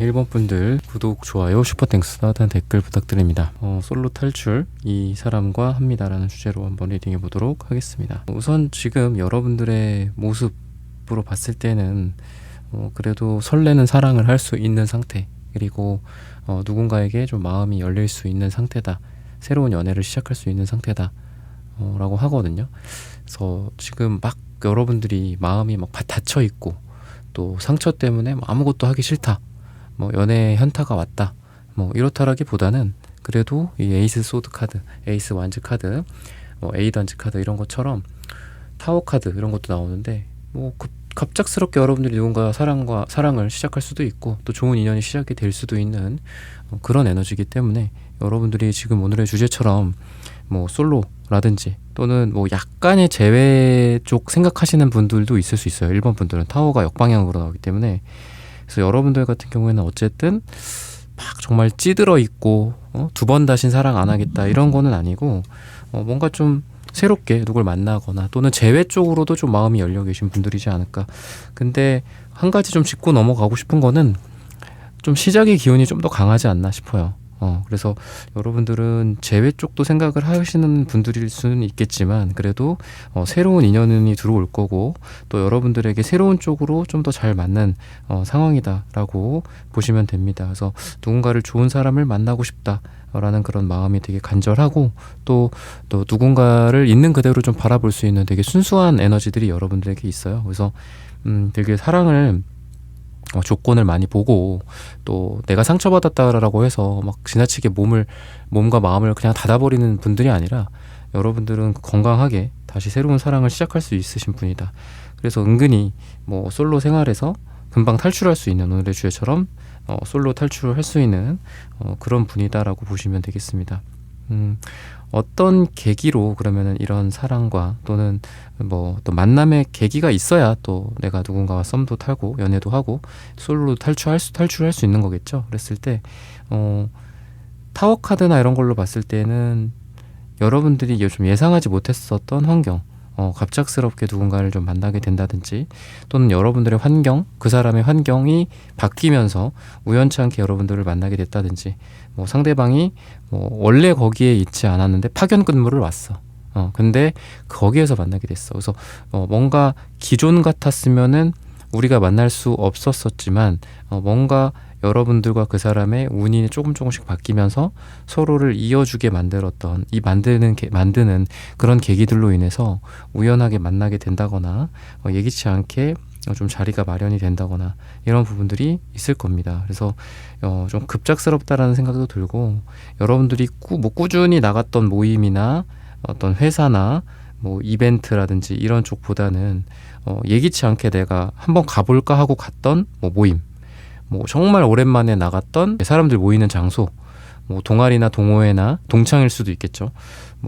1번 분들 구독, 좋아요, 슈퍼땡스, 따뜻한 댓글 부탁드립니다. 솔로 탈출 이 사람과 합니다라는 주제로 한번 리딩해 보도록 하겠습니다. 우선 지금 여러분들의 모습으로 봤을 때는 그래도 설레는 사랑을 할 수 있는 상태, 그리고 누군가에게 좀 마음이 열릴 수 있는 상태다, 새로운 연애를 시작할 수 있는 상태다 라고 하거든요. 그래서 지금 막 여러분들이 마음이 막 닫혀 있고, 또 상처 때문에 아무것도 하기 싫다, 연애 현타가 왔다, 이렇다라기보다는 그래도 이 에이스 소드 카드, 에이스 완즈 카드, 에이던즈 카드 이런 것처럼 타워 카드 이런 것도 나오는데, 갑작스럽게 여러분들이 누군가 사랑을 시작할 수도 있고, 또 좋은 인연이 시작이 될 수도 있는 그런 에너지이기 때문에, 여러분들이 지금 오늘의 주제처럼 솔로라든지 또는 약간의 재회 쪽 생각하시는 분들도 있을 수 있어요. 1번 분들은 타워가 역방향으로 나오기 때문에. 그래서 여러분들 같은 경우에는 어쨌든 막 정말 찌들어 있고 두 번 다신 사랑 안 하겠다 이런 거는 아니고, 뭔가 좀 새롭게 누굴 만나거나 또는 재회 쪽으로도 좀 마음이 열려 계신 분들이지 않을까. 근데 한 가지 좀 짚고 넘어가고 싶은 거는, 좀 시작의 기운이 좀 더 강하지 않나 싶어요. 그래서 여러분들은 재회 쪽도 생각을 하시는 분들일 수는 있겠지만, 그래도 새로운 인연이 들어올 거고, 또 여러분들에게 새로운 쪽으로 좀 더 잘 맞는 상황이다라고 보시면 됩니다. 그래서 누군가를, 좋은 사람을 만나고 싶다라는 그런 마음이 되게 간절하고, 또 누군가를 있는 그대로 좀 바라볼 수 있는 되게 순수한 에너지들이 여러분들에게 있어요. 그래서 되게 사랑을 조건을 많이 보고, 또 내가 상처받았다라고 해서 막 지나치게 몸과 마음을 그냥 닫아버리는 분들이 아니라, 여러분들은 건강하게 다시 새로운 사랑을 시작할 수 있으신 분이다. 그래서 은근히 솔로 생활에서 금방 탈출할 수 있는, 오늘의 주제처럼 솔로 탈출을 할 수 있는 그런 분이다라고 보시면 되겠습니다. 어떤 계기로 그러면은 이런 사랑과 또는 또 만남의 계기가 있어야 또 내가 누군가와 썸도 타고 연애도 하고 솔로 탈출할 수 있는 거겠죠. 그랬을 때 타워 카드나 이런 걸로 봤을 때는 여러분들이 좀 예상하지 못했었던 환경, 갑작스럽게 누군가를 좀 만나게 된다든지, 또는 여러분들의 환경, 그 사람의 환경이 바뀌면서 우연치 않게 여러분들을 만나게 됐다든지, 상대방이 원래 거기에 있지 않았는데 파견 근무를 왔어. 근데 거기에서 만나게 됐어. 그래서 뭔가 기존 같았으면은 우리가 만날 수 없었었지만, 뭔가 여러분들과 그 사람의 운이 조금씩 바뀌면서 서로를 이어주게 만들었던, 이 만드는 그런 계기들로 인해서 우연하게 만나게 된다거나, 예기치 않게 좀 자리가 마련이 된다거나, 이런 부분들이 있을 겁니다. 그래서 좀 급작스럽다라는 생각도 들고, 여러분들이 꾸준히 나갔던 모임이나 어떤 회사나 이벤트라든지 이런 쪽보다는 예기치 않게 내가 한번 가볼까 하고 갔던 모임, 정말 오랜만에 나갔던 사람들 모이는 장소, 동아리나 동호회나 동창일 수도 있겠죠.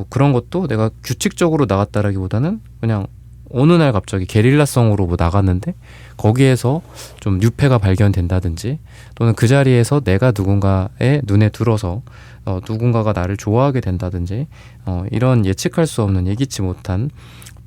그런 것도 내가 규칙적으로 나갔다라기보다는 그냥 어느 날 갑자기 게릴라성으로 나갔는데 거기에서 좀 뉴페가 발견된다든지, 또는 그 자리에서 내가 누군가의 눈에 들어서 누군가가 나를 좋아하게 된다든지, 이런 예측할 수 없는, 예기치 못한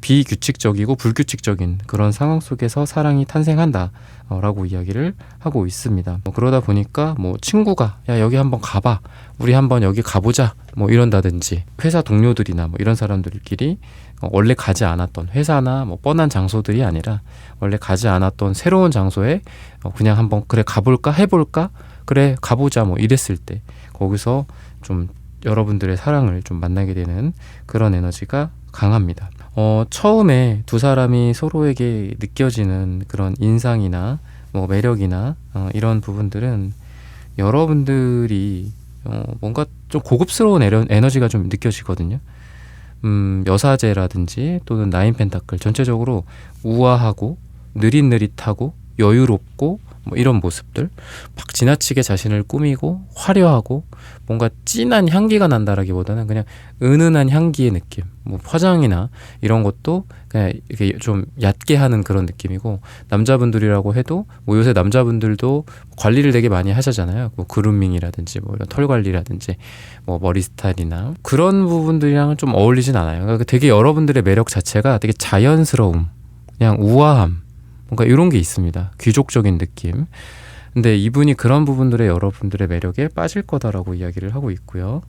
비규칙적이고 불규칙적인 그런 상황 속에서 사랑이 탄생한다 라고 이야기를 하고 있습니다. 그러다 보니까 친구가 야 여기 한번 가봐, 우리 한번 여기 가보자 이런다든지, 회사 동료들이나 이런 사람들끼리 원래 가지 않았던 회사나 뻔한 장소들이 아니라 원래 가지 않았던 새로운 장소에 그냥 한번 그래 가볼까, 해볼까, 그래 가보자 이랬을 때, 거기서 좀 여러분들의 사랑을 좀 만나게 되는 그런 에너지가 강합니다. 처음에 두 사람이 서로에게 느껴지는 그런 인상이나 매력이나 이런 부분들은 여러분들이 뭔가 좀 고급스러운 에너지가 좀 느껴지거든요. 여사제라든지 또는 나인 펜타클, 전체적으로 우아하고 느릿느릿하고 여유롭고 이런 모습들, 막 지나치게 자신을 꾸미고 화려하고 뭔가 진한 향기가 난다라기보다는 그냥 은은한 향기의 느낌, 화장이나 이런 것도 그냥 이렇게 좀 얕게 하는 그런 느낌이고, 남자분들이라고 해도 요새 남자분들도 관리를 되게 많이 하시잖아요. 그루밍이라든지 이런 털 관리라든지 머리 스타일이나 그런 부분들이랑은 좀 어울리진 않아요. 그러니까 되게 여러분들의 매력 자체가 되게 자연스러움, 그냥 우아함, 뭔가 이런 게 있습니다. 귀족적인 느낌. 근데 이분이 그런 부분들에 여러분들의 매력에 빠질 거다라고 이야기를 하고 있고요.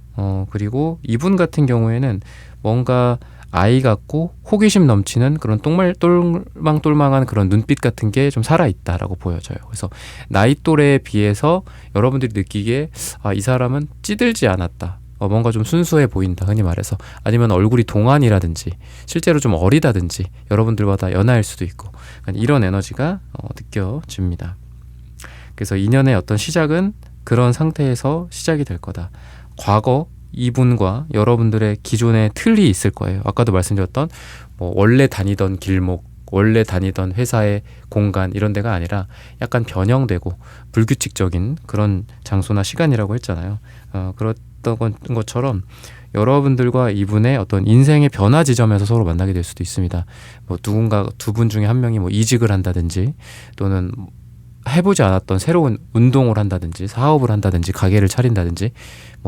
그리고 이분 같은 경우에는 뭔가 아이 같고 호기심 넘치는 그런 똘망똘망한 그런 눈빛 같은 게 좀 살아있다라고 보여져요. 그래서 나이 또래에 비해서 여러분들이 느끼기에 이 사람은 찌들지 않았다. 뭔가 좀 순수해 보인다, 흔히 말해서. 아니면 얼굴이 동안이라든지 실제로 좀 어리다든지 여러분들보다 연하일 수도 있고, 이런 에너지가 느껴집니다. 그래서 인연의 어떤 시작은 그런 상태에서 시작이 될 거다. 과거 이분과 여러분들의 기존의 틀이 있을 거예요. 아까도 말씀드렸던 원래 다니던 길목, 원래 다니던 회사의 공간, 이런 데가 아니라 약간 변형되고 불규칙적인 그런 장소나 시간이라고 했잖아요. 그랬던 것처럼 여러분들과 이분의 어떤 인생의 변화 지점에서 서로 만나게 될 수도 있습니다. 누군가 두 분 중에 한 명이 이직을 한다든지, 또는 해보지 않았던 새로운 운동을 한다든지, 사업을 한다든지, 가게를 차린다든지,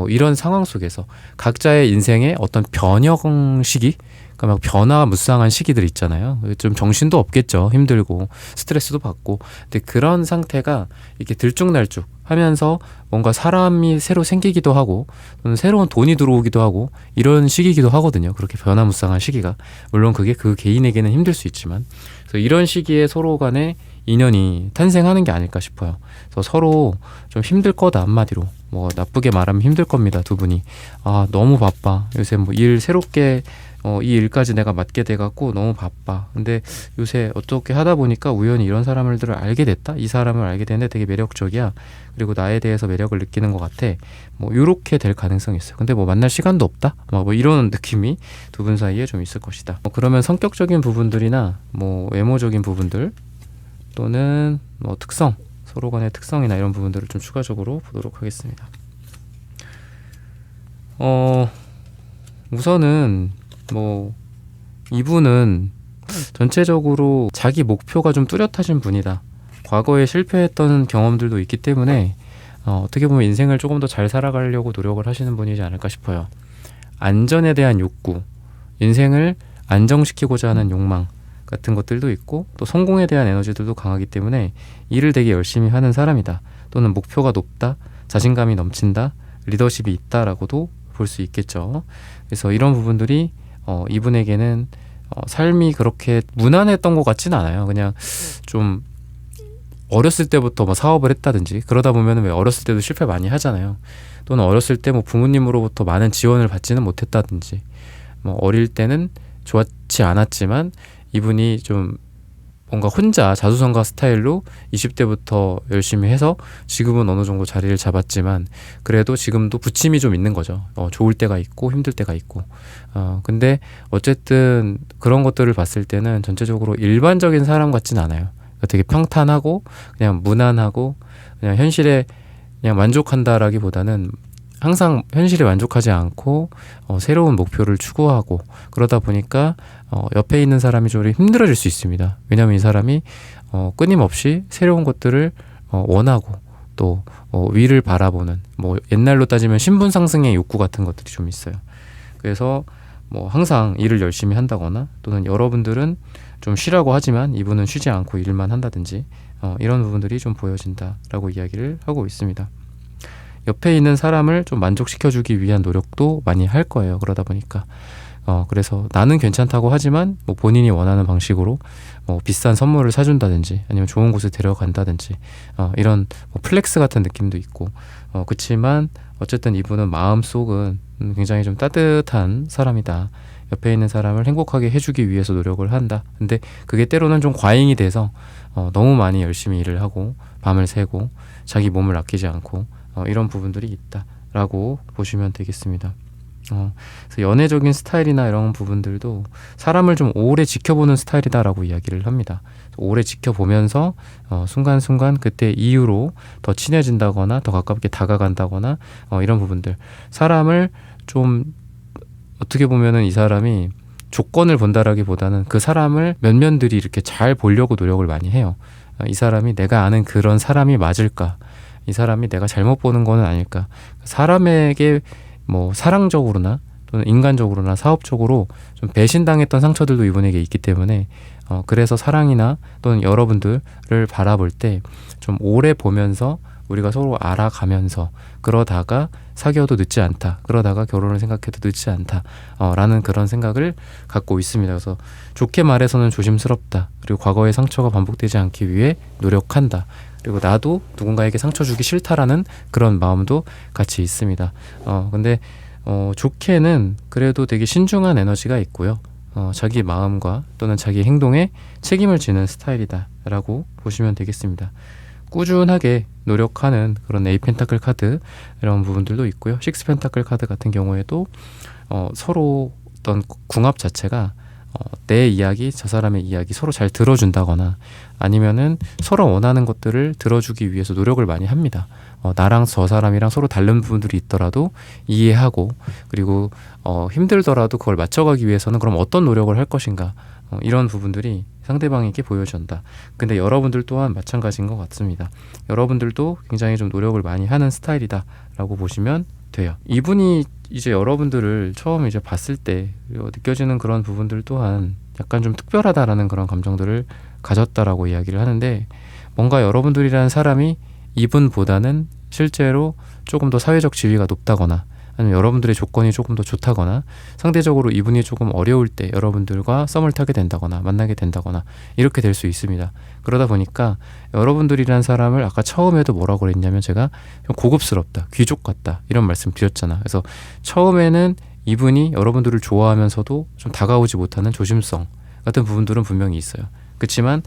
이런 상황 속에서 각자의 인생의 어떤 변형 시기, 그러니까 막 변화무쌍한 시기들 있잖아요. 좀 정신도 없겠죠. 힘들고 스트레스도 받고. 근데 그런 상태가 이렇게 들쭉날쭉 하면서 뭔가 사람이 새로 생기기도 하고, 또는 새로운 돈이 들어오기도 하고, 이런 시기이기도 하거든요. 그렇게 변화무쌍한 시기가. 물론 그게 그 개인에게는 힘들 수 있지만, 그래서 이런 시기에 서로 간에 인연이 탄생하는 게 아닐까 싶어요. 그래서 서로 좀 힘들 거다, 한마디로. 나쁘게 말하면 힘들 겁니다, 두 분이. 너무 바빠. 요새 일 새롭게 이 일까지 내가 맡게 돼갖고 너무 바빠. 근데 요새 어떻게 하다 보니까 우연히 이런 사람들을 알게 됐다. 이 사람을 알게 됐는데 되게 매력적이야. 그리고 나에 대해서 매력을 느끼는 것 같아. 요렇게 될 가능성이 있어요. 근데 만날 시간도 없다. 이런 느낌이 두 분 사이에 좀 있을 것이다. 그러면 성격적인 부분들이나 외모적인 부분들, 또는 특성, 서로 간의 특성이나 이런 부분들을 좀 추가적으로 보도록 하겠습니다. 우선은 이분은 전체적으로 자기 목표가 좀 뚜렷하신 분이다. 과거에 실패했던 경험들도 있기 때문에 어떻게 보면 인생을 조금 더 잘 살아가려고 노력을 하시는 분이지 않을까 싶어요. 안전에 대한 욕구, 인생을 안정시키고자 하는 욕망 같은 것들도 있고, 또 성공에 대한 에너지들도 강하기 때문에 일을 되게 열심히 하는 사람이다. 또는 목표가 높다, 자신감이 넘친다, 리더십이 있다라고도 볼 수 있겠죠. 그래서 이런 부분들이 이분에게는 삶이 그렇게 무난했던 것 같진 않아요. 그냥 좀 어렸을 때부터 사업을 했다든지, 그러다 보면 왜 어렸을 때도 실패 많이 하잖아요. 또는 어렸을 때 부모님으로부터 많은 지원을 받지는 못했다든지, 어릴 때는 좋지 않았지만 이분이 좀 뭔가 혼자 자수성가 스타일로 20대부터 열심히 해서 지금은 어느 정도 자리를 잡았지만, 그래도 지금도 부침이 좀 있는 거죠. 좋을 때가 있고 힘들 때가 있고. 근데 어쨌든 그런 것들을 봤을 때는 전체적으로 일반적인 사람 같진 않아요. 되게 평탄하고 그냥 무난하고 그냥 현실에 그냥 만족한다라기보다는 항상 현실에 만족하지 않고 새로운 목표를 추구하고, 그러다 보니까 옆에 있는 사람이 좀 힘들어질 수 있습니다. 왜냐하면 이 사람이 끊임없이 새로운 것들을 원하고, 또 위를 바라보는, 옛날로 따지면 신분 상승의 욕구 같은 것들이 좀 있어요. 그래서 항상 일을 열심히 한다거나, 또는 여러분들은 좀 쉬라고 하지만 이분은 쉬지 않고 일만 한다든지, 이런 부분들이 좀 보여진다라고 이야기를 하고 있습니다. 옆에 있는 사람을 좀 만족시켜주기 위한 노력도 많이 할 거예요. 그러다 보니까 그래서 나는 괜찮다고 하지만 본인이 원하는 방식으로 비싼 선물을 사준다든지, 아니면 좋은 곳에 데려간다든지, 이런 플렉스 같은 느낌도 있고, 그치만 어쨌든 이분은 마음속은 굉장히 좀 따뜻한 사람이다. 옆에 있는 사람을 행복하게 해주기 위해서 노력을 한다. 근데 그게 때로는 좀 과잉이 돼서 너무 많이 열심히 일을 하고 밤을 새고 자기 몸을 아끼지 않고 이런 부분들이 있다라고 보시면 되겠습니다. 그래서 연애적인 스타일이나 이런 부분들도 사람을 좀 오래 지켜보는 스타일이다라고 이야기를 합니다. 오래 지켜보면서 순간순간 그때 이후로 더 친해진다거나 더 가깝게 다가간다거나, 이런 부분들, 사람을 좀 어떻게 보면은 이 사람이 조건을 본다라기보다는 그 사람을 면면들이 이렇게 잘 보려고 노력을 많이 해요. 이 사람이 내가 아는 그런 사람이 맞을까, 이 사람이 내가 잘못 보는 거는 아닐까, 사람에게 사랑적으로나 또는 인간적으로나 사업적으로 좀 배신당했던 상처들도 이분에게 있기 때문에 그래서 사랑이나 또는 여러분들을 바라볼 때 좀 오래 보면서 우리가 서로 알아가면서 그러다가 사귀어도 늦지 않다. 그러다가 결혼을 생각해도 늦지 않다. 라는 그런 생각을 갖고 있습니다. 그래서 좋게 말해서는 조심스럽다. 그리고 과거의 상처가 반복되지 않기 위해 노력한다. 그리고 나도 누군가에게 상처 주기 싫다라는 그런 마음도 같이 있습니다. 근데 좋게는 그래도 되게 신중한 에너지가 있고요. 자기 마음과 또는 자기 행동에 책임을 지는 스타일이다 라고 보시면 되겠습니다. 꾸준하게 노력하는 그런 에이 펜타클 카드 이런 부분들도 있고요. 식스 펜타클 카드 같은 경우에도 서로 어떤 궁합 자체가 내 이야기, 저 사람의 이야기 서로 잘 들어준다거나 아니면은 서로 원하는 것들을 들어주기 위해서 노력을 많이 합니다. 나랑 저 사람이랑 서로 다른 부분들이 있더라도 이해하고 그리고 힘들더라도 그걸 맞춰가기 위해서는 그럼 어떤 노력을 할 것인가 이런 부분들이 상대방에게 보여준다. 근데 여러분들 또한 마찬가지인 것 같습니다. 여러분들도 굉장히 좀 노력을 많이 하는 스타일이다 라고 보시면 돼요. 이분이 이제 여러분들을 처음 이제 봤을 때 느껴지는 그런 부분들 또한 약간 좀 특별하다라는 그런 감정들을 가졌다라고 이야기를 하는데 뭔가 여러분들이라는 사람이 이분보다는 실제로 조금 더 사회적 지위가 높다거나 아니면 여러분들의 조건이 조금 더 좋다거나 상대적으로 이분이 조금 어려울 때 여러분들과 썸을 타게 된다거나 만나게 된다거나 이렇게 될 수 있습니다. 그러다 보니까 여러분들이란 사람을 아까 처음에도 뭐라고 그랬냐면 제가 좀 고급스럽다, 귀족 같다 이런 말씀 드렸잖아. 그래서 처음에는 이분이 여러분들을 좋아하면서도 좀 다가오지 못하는 조심성 같은 부분들은 분명히 있어요. 그렇지만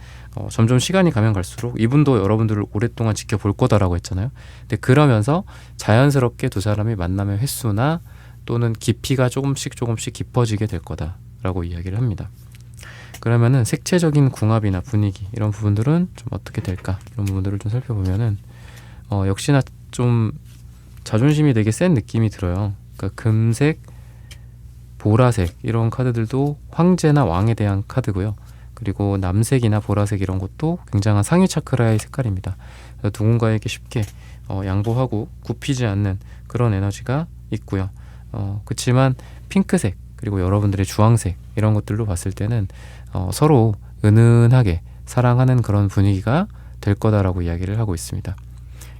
점점 시간이 가면 갈수록 이분도 여러분들을 오랫동안 지켜볼 거다라고 했잖아요. 근데 그러면서 자연스럽게 두 사람이 만남의 횟수나 또는 깊이가 조금씩 깊어지게 될 거다라고 이야기를 합니다. 그러면은 색채적인 궁합이나 분위기 이런 부분들은 좀 어떻게 될까? 이런 부분들을 좀 살펴보면은 역시나 좀 자존심이 되게 센 느낌이 들어요. 그러니까 금색, 보라색 이런 카드들도 황제나 왕에 대한 카드고요. 그리고 남색이나 보라색 이런 것도 굉장한 상위 차크라의 색깔입니다. 누군가에게 쉽게 양보하고 굽히지 않는 그런 에너지가 있고요. 그렇지만 핑크색 그리고 여러분들의 주황색 이런 것들로 봤을 때는 서로 은은하게 사랑하는 그런 분위기가 될 거다라고 이야기를 하고 있습니다.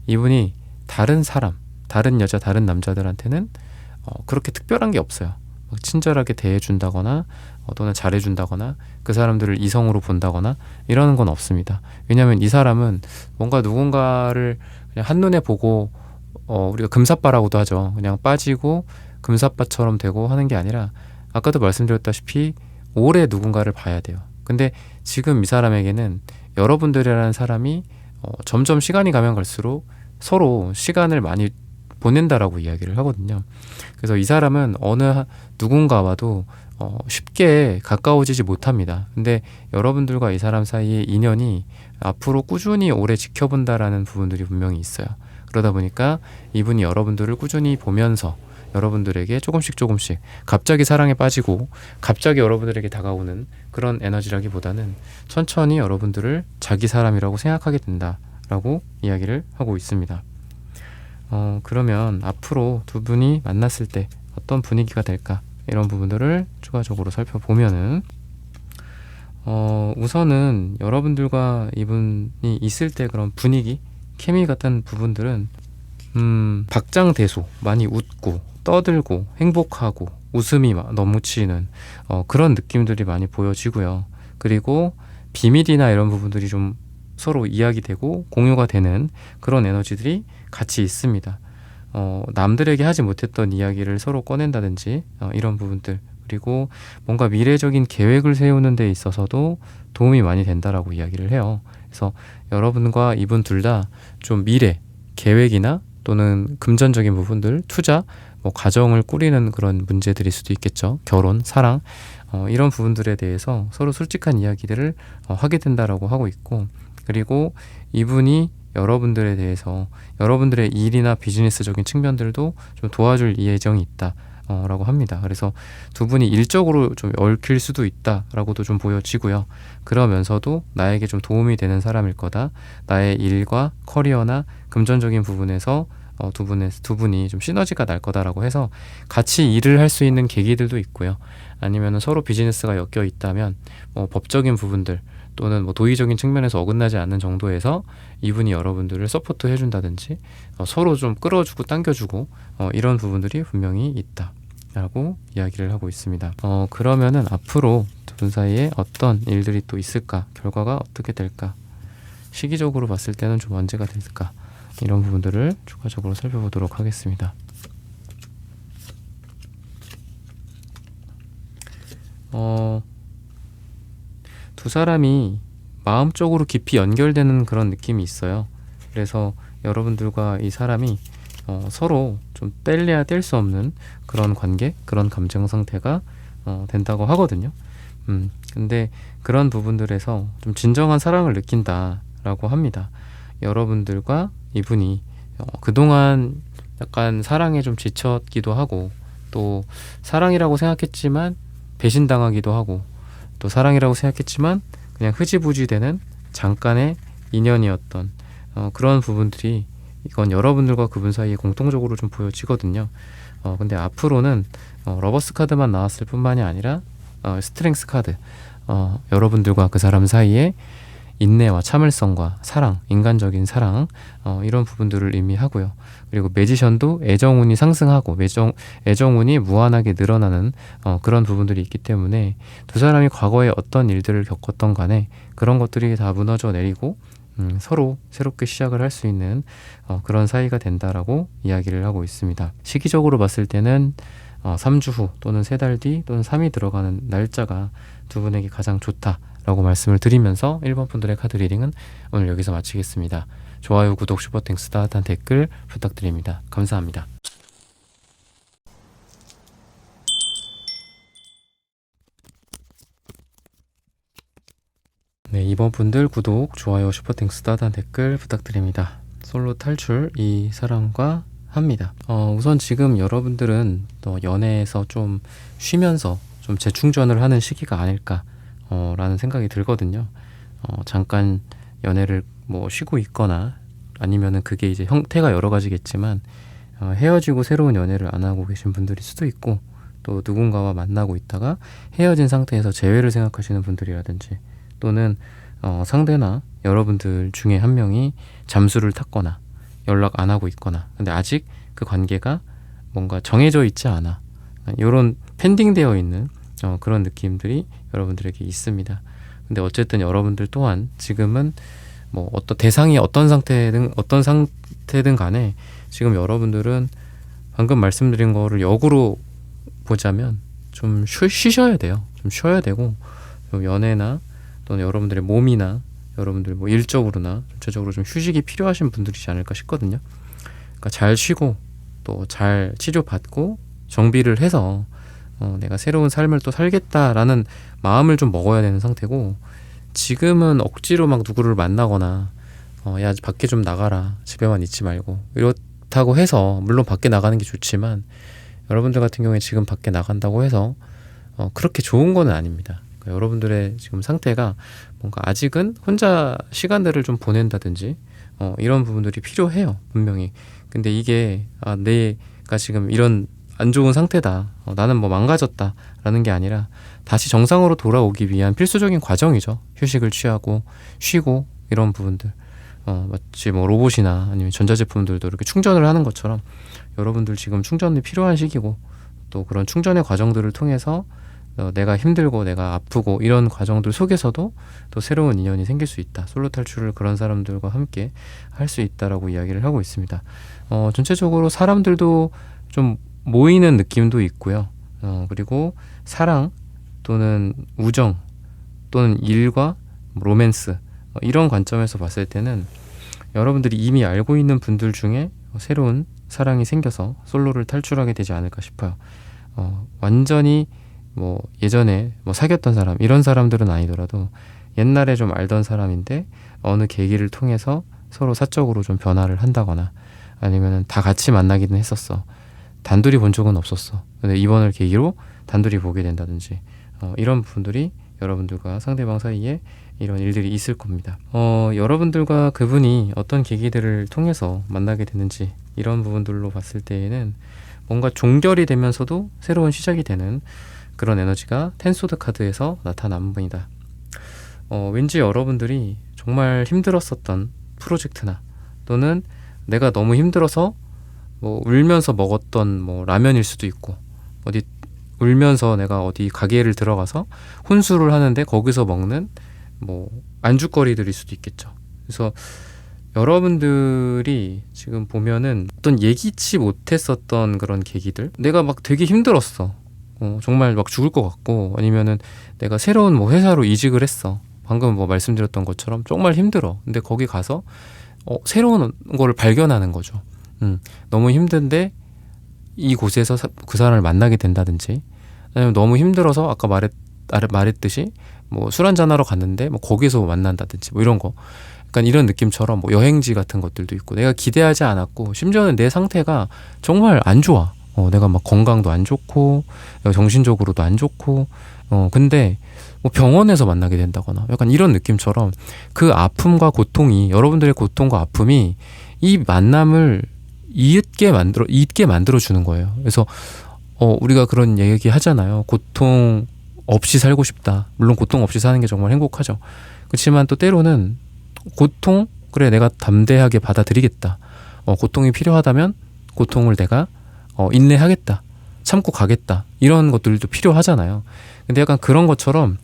이분이 다른 사람, 다른 여자, 다른 남자들한테는 그렇게 특별한 게 없어요. 친절하게 대해준다거나 또는 잘해준다거나 그 사람들을 이성으로 본다거나 이러는 건 없습니다. 왜냐하면 이 사람은 뭔가 누군가를 그냥 한눈에 보고 우리가 금사빠라고도 하죠. 그냥 빠지고 금사빠처럼 되고 하는 게 아니라 아까도 말씀드렸다시피 오래 누군가를 봐야 돼요. 근데 지금 이 사람에게는 여러분들이라는 사람이 점점 시간이 가면 갈수록 서로 시간을 많이 보낸다라고 이야기를 하거든요. 그래서 이 사람은 어느 누군가와도 쉽게 가까워지지 못합니다. 근데 여러분들과 이 사람 사이의 인연이 앞으로 꾸준히 오래 지켜본다라는 부분들이 분명히 있어요. 그러다 보니까 이분이 여러분들을 꾸준히 보면서 여러분들에게 조금씩 갑자기 사랑에 빠지고 갑자기 여러분들에게 다가오는 그런 에너지라기보다는 천천히 여러분들을 자기 사람이라고 생각하게 된다라고 이야기를 하고 있습니다. 그러면 앞으로 두 분이 만났을 때 어떤 분위기가 될까? 이런 부분들을 추가적으로 살펴보면은 우선은 여러분들과 이분이 있을 때 그런 분위기, 케미 같은 부분들은 박장대소, 많이 웃고 떠들고 행복하고 웃음이 넘치는 그런 느낌들이 많이 보여지고요. 그리고 비밀이나 이런 부분들이 좀 서로 이야기되고 공유가 되는 그런 에너지들이 같이 있습니다. 남들에게 하지 못했던 이야기를 서로 꺼낸다든지 이런 부분들, 그리고 뭔가 미래적인 계획을 세우는 데 있어서도 도움이 많이 된다라고 이야기를 해요. 그래서 여러분과 이분 둘 다 좀 미래 계획이나 또는 금전적인 부분들, 투자, 가정을 꾸리는 그런 문제들일 수도 있겠죠. 결혼, 사랑 이런 부분들에 대해서 서로 솔직한 이야기들을 하게 된다라고 하고 있고, 그리고 이분이 여러분들에 대해서 여러분들의 일이나 비즈니스적인 측면들도 좀 도와줄 예정이 있다 라고 합니다. 그래서 두 분이 일적으로 좀 얽힐 수도 있다라고도 좀 보여지고요. 그러면서도 나에게 좀 도움이 되는 사람일 거다. 나의 일과 커리어나 금전적인 부분에서 두 분이 좀 시너지가 날 거다라고 해서 같이 일을 할 수 있는 계기들도 있고요. 아니면은 서로 비즈니스가 엮여 있다면 법적인 부분들 또는 도의적인 측면에서 어긋나지 않는 정도에서 이분이 여러분들을 서포트 해준다든지 서로 좀 끌어주고 당겨주고 이런 부분들이 분명히 있다라고 이야기를 하고 있습니다. 그러면은 앞으로 두 분 사이에 어떤 일들이 또 있을까? 결과가 어떻게 될까? 시기적으로 봤을 때는 좀 언제가 될까? 이런 부분들을 추가적으로 살펴보도록 하겠습니다. 두 사람이 마음적으로 깊이 연결되는 그런 느낌이 있어요. 그래서 여러분들과 이 사람이 서로 좀 뗄래야 뗄 수 없는 그런 관계, 그런 감정 상태가 된다고 하거든요. 근데 그런 부분들에서 좀 진정한 사랑을 느낀다라고 합니다. 여러분들과 이분이 그동안 약간 사랑에 좀 지쳤기도 하고 또 사랑이라고 생각했지만 배신당하기도 하고 또 사랑이라고 생각했지만 그냥 흐지부지 되는 잠깐의 인연이었던 그런 부분들이 이건 여러분들과 그분 사이에 공통적으로 좀 보여지거든요. 근데 앞으로는 러버스 카드만 나왔을 뿐만이 아니라 스트렝스 카드 여러분들과 그 사람 사이에 인내와 참을성과 사랑, 인간적인 사랑 이런 부분들을 의미하고요. 그리고 매지션도 애정운이 상승하고 애정운이 무한하게 늘어나는 그런 부분들이 있기 때문에 두 사람이 과거에 어떤 일들을 겪었던 간에 그런 것들이 다 무너져 내리고 서로 새롭게 시작을 할 수 있는 그런 사이가 된다라고 이야기를 하고 있습니다. 시기적으로 봤을 때는 3주 후 또는 3달 뒤 또는 3이 들어가는 날짜가 두 분에게 가장 좋다라고 말씀을 드리면서 1번 분들의 카드 리딩은 오늘 여기서 마치겠습니다. 좋아요, 구독, 슈퍼땡스, 따뜻한 댓글 부탁드립니다. 감사합니다. 네, 2번 분들 구독, 좋아요, 슈퍼땡스, 따뜻한 댓글 부탁드립니다. 솔로 탈출 이 사람과 합니다. 우선 지금 여러분들은 또 연애에서 좀 쉬면서 좀 재충전을 하는 시기가 아닐까 라는 생각이 들거든요. 잠깐 연애를 쉬고 있거나 아니면은 그게 이제 형태가 여러 가지겠지만 헤어지고 새로운 연애를 안 하고 계신 분들일 수도 있고 또 누군가와 만나고 있다가 헤어진 상태에서 재회를 생각하시는 분들이라든지 또는 상대나 여러분들 중에 한 명이 잠수를 탔거나 연락 안 하고 있거나 근데 아직 그 관계가 뭔가 정해져 있지 않아 이런 펜딩되어 있는 그런 느낌들이 여러분들에게 있습니다. 근데 어쨌든 여러분들 또한 지금은 어떤 대상이 어떤 상태든 간에 지금 여러분들은 방금 말씀드린 거를 역으로 보자면 좀 쉬셔야 돼요. 좀 쉬어야 되고 좀 연애나 또는 여러분들의 몸이나 여러분들 일적으로나 전체적으로 좀 휴식이 필요하신 분들이지 않을까 싶거든요. 그러니까 잘 쉬고 또 잘 치료받고 정비를 해서 내가 새로운 삶을 또 살겠다라는 마음을 좀 먹어야 되는 상태고 지금은 억지로 막 누구를 만나거나 야 밖에 좀 나가라 집에만 있지 말고 이렇다고 해서 물론 밖에 나가는 게 좋지만 여러분들 같은 경우에 지금 밖에 나간다고 해서 그렇게 좋은 거는 아닙니다. 그러니까 여러분들의 지금 상태가 뭔가 아직은 혼자 시간들을 좀 보낸다든지 이런 부분들이 필요해요 분명히. 근데 이게 내가 지금 이런 안 좋은 상태다 나는 망가졌다 라는 게 아니라 다시 정상으로 돌아오기 위한 필수적인 과정이죠. 휴식을 취하고 쉬고 이런 부분들 마치 로봇이나 아니면 전자제품들도 이렇게 충전을 하는 것처럼 여러분들 지금 충전이 필요한 시기고 또 그런 충전의 과정들을 통해서 내가 힘들고 내가 아프고 이런 과정들 속에서도 또 새로운 인연이 생길 수 있다. 솔로 탈출을 그런 사람들과 함께 할 수 있다라고 이야기를 하고 있습니다. 전체적으로 사람들도 좀 모이는 느낌도 있고요. 그리고 사랑 또는 우정 또는 일과 로맨스 이런 관점에서 봤을 때는 여러분들이 이미 알고 있는 분들 중에 새로운 사랑이 생겨서 솔로를 탈출하게 되지 않을까 싶어요. 완전히 예전에 사귀었던 사람 이런 사람들은 아니더라도 옛날에 좀 알던 사람인데 어느 계기를 통해서 서로 사적으로 좀 변화를 한다거나 아니면 다 같이 만나기는 했었어. 단둘이 본 적은 없었어. 근데 이번을 계기로 단둘이 보게 된다든지 이런 부분들이 여러분들과 상대방 사이에 이런 일들이 있을 겁니다. 여러분들과 그분이 어떤 계기들을 통해서 만나게 되는지 이런 부분들로 봤을 때에는 뭔가 종결이 되면서도 새로운 시작이 되는 그런 에너지가 텐소드 카드에서 나타난 분이다. 왠지 여러분들이 정말 힘들었었던 프로젝트나 또는 내가 너무 힘들어서 뭐 울면서 먹었던 뭐 라면일 수도 있고, 어디 울면서 내가 어디 가게를 들어가서 혼술을 하는데 거기서 먹는 뭐 안주거리들일 수도 있겠죠. 그래서 여러분들이 지금 보면은 어떤 예기치 못했었던 그런 계기들, 내가 막 되게 힘들었어, 정말 막 죽을 것 같고, 아니면은 내가 새로운 뭐 회사로 이직을 했어, 방금 뭐 말씀드렸던 것처럼 정말 힘들어. 근데 거기 가서 새로운 거를 발견하는 거죠. 너무 힘든데 이곳에서 그 사람을 만나게 된다든지, 아니면 너무 힘들어서 아까 말했듯이 뭐 술 한잔하러 갔는데 뭐 거기서 만난다든지 뭐 이런 거, 약간 이런 느낌처럼 뭐 여행지 같은 것들도 있고, 내가 기대하지 않았고 심지어는 내 상태가 정말 안 좋아. 내가 막 건강도 안 좋고 정신적으로도 안 좋고, 근데 뭐 병원에서 만나게 된다거나 약간 이런 느낌처럼 그 아픔과 고통이, 여러분들의 고통과 아픔이 이 만남을 잊게 만들어 주는 거예요. 그래서 우리가 그런 얘기 하잖아요. 고통 없이 살고 싶다. 물론 고통 없이 사는 게 정말 행복하죠. 그렇지만 또 때로는 고통, 그래 내가 담대하게 받아들이겠다. 고통이 필요하다면 고통을 내가 인내하겠다. 참고 가겠다. 이런 것들도 필요하잖아요. 근데 약간 그런 것처럼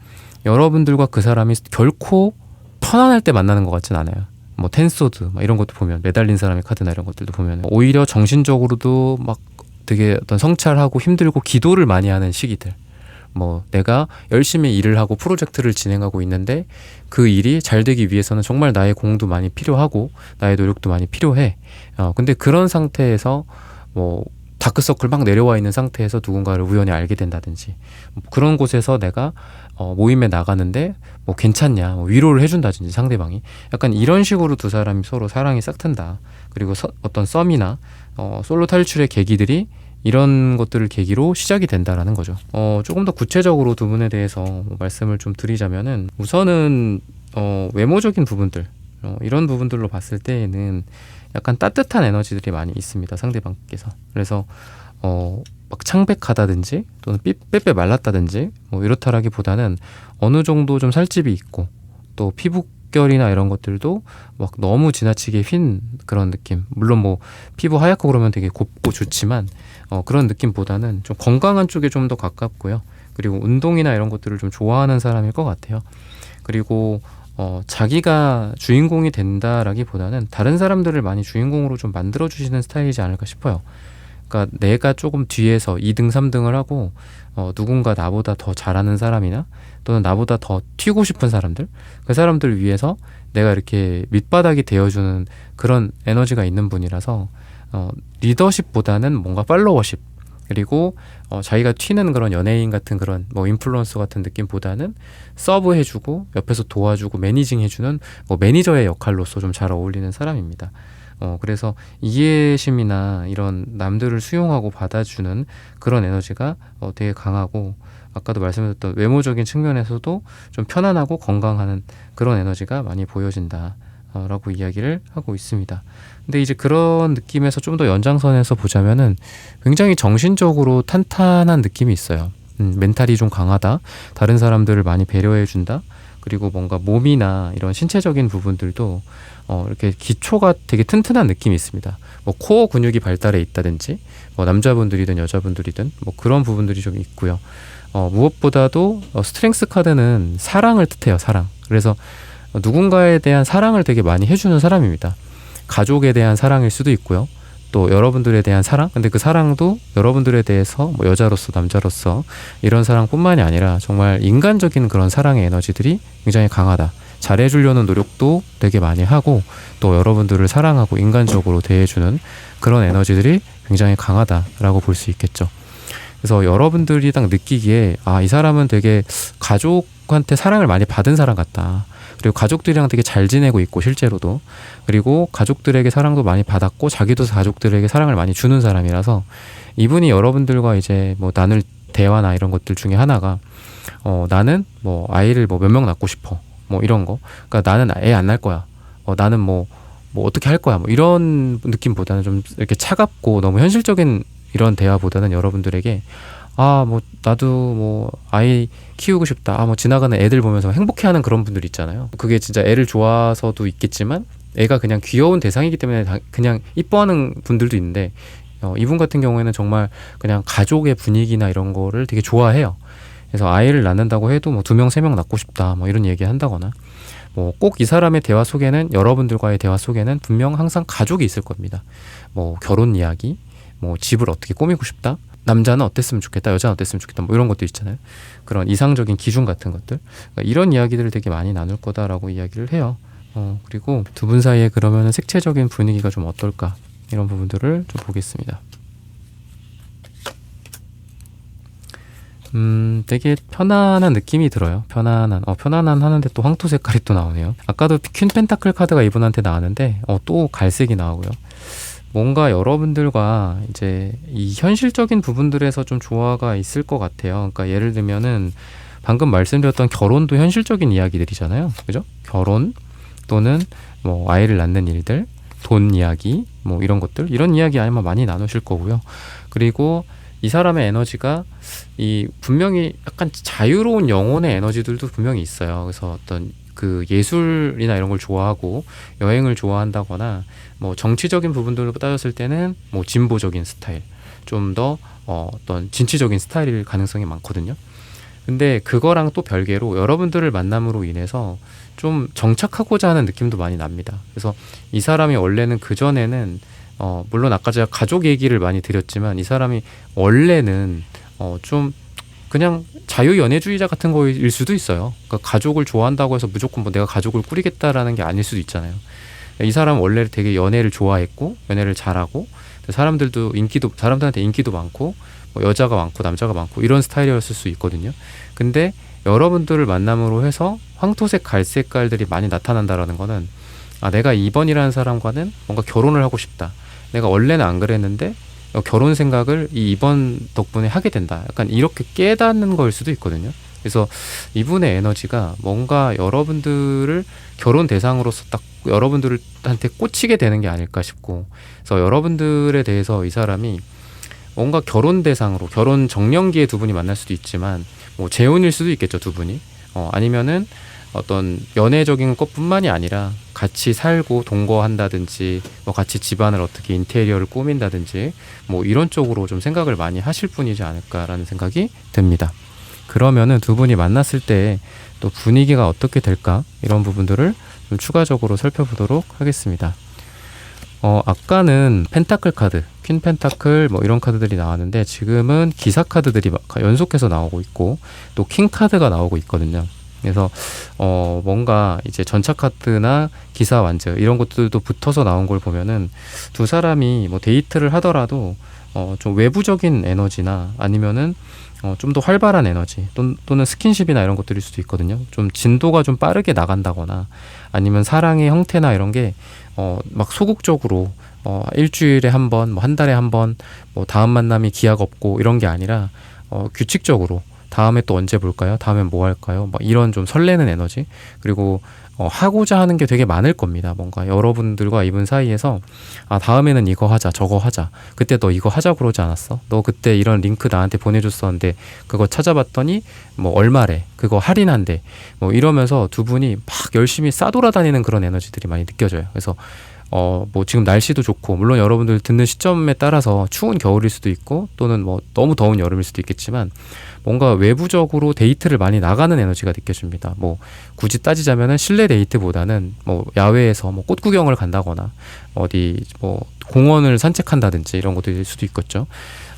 여러분들과 그 사람이 결코 편안할 때 만나는 것 같진 않아요. 뭐 텐소드 막 이런 것도 보면, 매달린 사람의 카드나 이런 것들도 보면 오히려 정신적으로도 막 되게 어떤 성찰하고 힘들고 기도를 많이 하는 시기들, 뭐 내가 열심히 일을 하고 프로젝트를 진행하고 있는데 그 일이 잘 되기 위해서는 정말 나의 공도 많이 필요하고 나의 노력도 많이 필요해. 근데 그런 상태에서 뭐 다크서클 막 내려와 있는 상태에서 누군가를 우연히 알게 된다든지, 그런 곳에서 내가 모임에 나가는데 뭐 괜찮냐, 뭐 위로를 해준다든지 상대방이, 약간 이런 식으로 두 사람이 서로 사랑이 싹 튼다. 그리고 어떤 썸이나 솔로 탈출의 계기들이 이런 것들을 계기로 시작이 된다라는 거죠. 조금 더 구체적으로 두 분에 대해서 뭐 말씀을 좀 드리자면은, 우선은 외모적인 부분들, 이런 부분들로 봤을 때에는 약간 따뜻한 에너지들이 많이 있습니다, 상대방께서. 그래서 막 창백하다든지 또는 빼빼 말랐다든지 뭐 이렇다라기보다는 어느 정도 좀 살집이 있고, 또 피부결이나 이런 것들도 막 너무 지나치게 흰 그런 느낌, 물론 뭐 피부 하얗고 그러면 되게 곱고 좋지만 그런 느낌보다는 좀 건강한 쪽에 좀 더 가깝고요. 그리고 운동이나 이런 것들을 좀 좋아하는 사람일 것 같아요. 그리고 자기가 주인공이 된다라기보다는 다른 사람들을 많이 주인공으로 좀 만들어주시는 스타일이지 않을까 싶어요. 그러니까 내가 조금 뒤에서 2등, 3등을 하고 누군가 나보다 더 잘하는 사람이나 또는 나보다 더 튀고 싶은 사람들, 그 사람들을 위해서 내가 이렇게 밑바닥이 되어주는 그런 에너지가 있는 분이라서 리더십보다는 뭔가 팔로워십, 그리고 자기가 튀는 그런 연예인 같은 그런 뭐 인플루언서 같은 느낌보다는 서브 해주고 옆에서 도와주고 매니징 해주는 뭐 매니저의 역할로서 좀 잘 어울리는 사람입니다. 그래서 이해심이나 이런 남들을 수용하고 받아주는 그런 에너지가 되게 강하고, 아까도 말씀드렸던 외모적인 측면에서도 좀 편안하고 건강한 그런 에너지가 많이 보여진다 라고 이야기를 하고 있습니다. 근데 이제 그런 느낌에서 좀 더 연장선에서 보자면은 굉장히 정신적으로 탄탄한 느낌이 있어요. 멘탈이 좀 강하다, 다른 사람들을 많이 배려해준다, 그리고 뭔가 몸이나 이런 신체적인 부분들도 이렇게 기초가 되게 튼튼한 느낌이 있습니다. 뭐 코어 근육이 발달해 있다든지, 뭐 남자분들이든 여자분들이든 뭐 그런 부분들이 좀 있고요. 무엇보다도 스트렝스 카드는 사랑을 뜻해요, 사랑. 그래서 누군가에 대한 사랑을 되게 많이 해주는 사람입니다. 가족에 대한 사랑일 수도 있고요. 또 여러분들에 대한 사랑, 근데 그 사랑도 여러분들에 대해서 뭐 여자로서 남자로서 이런 사랑뿐만이 아니라 정말 인간적인 그런 사랑의 에너지들이 굉장히 강하다. 잘해주려는 노력도 되게 많이 하고, 또 여러분들을 사랑하고 인간적으로 대해주는 그런 에너지들이 굉장히 강하다라고 볼 수 있겠죠. 그래서 여러분들이 딱 느끼기에 이 사람은 되게 가족한테 사랑을 많이 받은 사람 같다. 그리고 가족들이랑 되게 잘 지내고 있고 실제로도, 그리고 가족들에게 사랑도 많이 받았고 자기도 가족들에게 사랑을 많이 주는 사람이라서, 이분이 여러분들과 이제 뭐 나눌 대화나 이런 것들 중에 하나가 나는 뭐 아이를 뭐 몇 명 낳고 싶어. 뭐 이런 거. 그러니까 나는 애 안 낳을 거야. 나는 뭐 어떻게 할 거야. 뭐 이런 느낌보다는 좀 이렇게 차갑고 너무 현실적인 이런 대화보다는 여러분들에게 뭐 나도 뭐 아이 키우고 싶다. 뭐 지나가는 애들 보면서 행복해하는 그런 분들 있잖아요. 그게 진짜 애를 좋아서도 있겠지만 애가 그냥 귀여운 대상이기 때문에 그냥 이뻐하는 분들도 있는데 이분 같은 경우에는 정말 그냥 가족의 분위기나 이런 거를 되게 좋아해요. 그래서 아이를 낳는다고 해도 뭐 2명, 3명 낳고 싶다. 뭐 이런 얘기 한다거나 뭐 꼭 이 사람의 대화 속에는 여러분들과의 대화 속에는 분명 항상 가족이 있을 겁니다. 뭐 결혼 이야기, 뭐 집을 어떻게 꾸미고 싶다. 남자는 어땠으면 좋겠다. 여자는 어땠으면 좋겠다. 뭐 이런 것도 있잖아요. 그런 이상적인 기준 같은 것들. 그러니까 이런 이야기들을 되게 많이 나눌 거다라고 이야기를 해요. 그리고 두 분 사이에 그러면 색채적인 분위기가 좀 어떨까 이런 부분들을 좀 보겠습니다. 되게 편안한 느낌이 들어요. 편안한 하는데 또 황토 색깔이 또 나오네요. 아까도 퀸 펜타클 카드가 이분한테 나왔는데 또 갈색이 나오고요. 뭔가 여러분들과 이제 이 현실적인 부분들에서 좀 조화가 있을 것 같아요. 그러니까 예를 들면은 방금 말씀드렸던 결혼도 현실적인 이야기들이잖아요. 그죠? 결혼 또는 뭐 아이를 낳는 일들, 돈 이야기, 뭐 이런 것들, 이런 이야기 아마 많이 나누실 거고요. 그리고 이 사람의 에너지가 분명히 약간 자유로운 영혼의 에너지들도 분명히 있어요. 그래서 어떤 그 예술이나 이런 걸 좋아하고 여행을 좋아한다거나 뭐 정치적인 부분들로 따졌을 때는 뭐 진보적인 스타일, 좀 더 어떤 진취적인 스타일일 가능성이 많거든요. 근데 그거랑 또 별개로 여러분들을 만남으로 인해서 좀 정착하고자 하는 느낌도 많이 납니다. 그래서 이 사람이 원래는 그전에는 물론 아까 제가 가족 얘기를 많이 드렸지만 이 사람이 원래는 좀 그냥 자유연애주의자 같은 거일 수도 있어요. 그러니까 가족을 좋아한다고 해서 무조건 뭐 내가 가족을 꾸리겠다라는 게 아닐 수도 있잖아요. 이 사람은 원래 되게 연애를 좋아했고 연애를 잘하고 사람들한테 인기도 많고 뭐 여자가 많고 남자가 많고 이런 스타일이었을 수 있거든요. 근데 여러분들을 만남으로 해서 황토색 갈색깔들이 많이 나타난다라는 거는 내가 2번이라는 사람과는 뭔가 결혼을 하고 싶다. 내가 원래는 안 그랬는데 결혼 생각을 이 2번 덕분에 하게 된다. 약간 이렇게 깨닫는 거일 수도 있거든요. 그래서 이분의 에너지가 뭔가 여러분들을 결혼 대상으로서 딱 여러분들한테 꽂히게 되는 게 아닐까 싶고, 그래서 여러분들에 대해서 이 사람이 뭔가 결혼 대상으로 결혼 정년기에 두 분이 만날 수도 있지만 뭐 재혼일 수도 있겠죠, 두 분이. 아니면은 어떤 연애적인 것뿐만이 아니라 같이 살고 동거한다든지 뭐 같이 집안을 어떻게 인테리어를 꾸민다든지 뭐 이런 쪽으로 좀 생각을 많이 하실 분이지 않을까라는 생각이 듭니다. 그러면은 두 분이 만났을 때 또 분위기가 어떻게 될까 이런 부분들을 좀 추가적으로 살펴보도록 하겠습니다. 아까는 펜타클 카드, 퀸 펜타클 뭐 이런 카드들이 나왔는데 지금은 기사 카드들이 연속해서 나오고 있고 또 킹 카드가 나오고 있거든요. 그래서 뭔가 이제 전차 카드나 기사 완즈 이런 것들도 붙어서 나온 걸 보면은 두 사람이 뭐 데이트를 하더라도 좀 외부적인 에너지나 아니면은 좀 더 활발한 에너지 또는 스킨십이나 이런 것들일 수도 있거든요. 좀 진도가 좀 빠르게 나간다거나 아니면 사랑의 형태나 이런 게 막 소극적으로 일주일에 한 번, 뭐 한 달에 한 번, 뭐 다음 만남이 기약 없고 이런 게 아니라 규칙적으로 다음에 또 언제 볼까요? 다음엔 뭐 할까요? 막 이런 좀 설레는 에너지, 그리고 하고자 하는 게 되게 많을 겁니다. 뭔가 여러분들과 이분 사이에서 다음에는 이거 하자 저거 하자, 그때 너 이거 하자 그러지 않았어? 너 그때 이런 링크 나한테 보내줬었는데 그거 찾아봤더니 뭐 얼마래, 그거 할인한대, 뭐 이러면서 두 분이 막 열심히 싸돌아다니는 그런 에너지들이 많이 느껴져요. 그래서 뭐 지금 날씨도 좋고 물론 여러분들 듣는 시점에 따라서 추운 겨울일 수도 있고 또는 뭐 너무 더운 여름일 수도 있겠지만 뭔가 외부적으로 데이트를 많이 나가는 에너지가 느껴집니다. 뭐 굳이 따지자면은 실내 데이트보다는 뭐 야외에서 뭐 꽃 구경을 간다거나 어디 뭐 공원을 산책한다든지 이런 것들일 수도 있겠죠.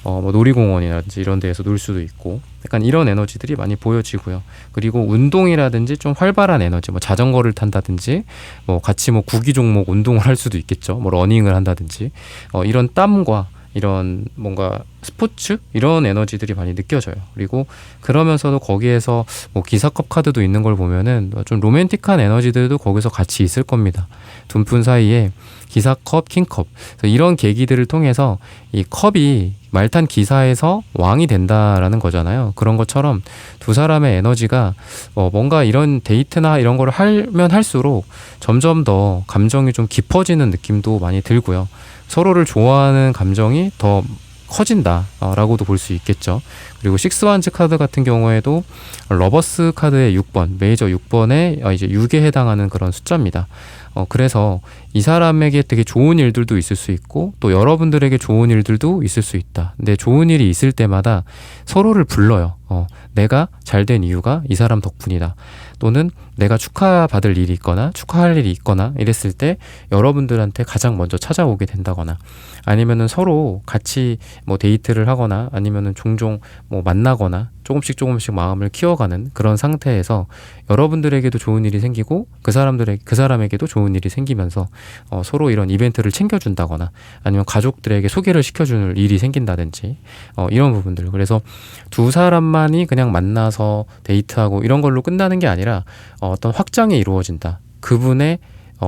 뭐 놀이공원이라든지 이런 데에서 놀 수도 있고 약간 이런 에너지들이 많이 보여지고요. 그리고 운동이라든지 좀 활발한 에너지, 뭐 자전거를 탄다든지 뭐 같이 뭐 구기 종목 운동을 할 수도 있겠죠. 뭐 러닝을 한다든지 이런 땀과 이런 뭔가 스포츠 이런 에너지들이 많이 느껴져요. 그리고 그러면서도 거기에서 뭐 기사컵 카드도 있는 걸 보면은 좀 로맨틱한 에너지들도 거기서 같이 있을 겁니다. 두 분 사이에 기사컵, 킹컵 이런 계기들을 통해서 이 컵이 말탄 기사에서 왕이 된다라는 거잖아요. 그런 것처럼 두 사람의 에너지가 뭔가 이런 데이트나 이런 거를 하면 할수록 점점 더 감정이 좀 깊어지는 느낌도 많이 들고요. 서로를 좋아하는 감정이 더 커진다라고도 볼 수 있겠죠. 그리고 식스완즈 카드 같은 경우에도 러버스 카드의 6번, 메이저 6번에 이제 6에 해당하는 그런 숫자입니다. 그래서 이 사람에게 되게 좋은 일들도 있을 수 있고 또 여러분들에게 좋은 일들도 있을 수 있다. 근데 좋은 일이 있을 때마다 서로를 불러요. 내가 잘 된 이유가 이 사람 덕분이다. 또는 내가 축하받을 일이 있거나 축하할 일이 있거나 이랬을 때 여러분들한테 가장 먼저 찾아오게 된다거나 아니면은 서로 같이 뭐 데이트를 하거나 아니면은 종종 뭐 만나거나 조금씩 마음을 키워가는 그런 상태에서 여러분들에게도 좋은 일이 생기고 그 사람에게도 좋은 일이 생기면서 서로 이런 이벤트를 챙겨준다거나 아니면 가족들에게 소개를 시켜줄 일이 생긴다든지 이런 부분들. 그래서 두 사람만이 그냥 만나서 데이트하고 이런 걸로 끝나는 게 아니라 어떤 확장이 이루어진다. 그분의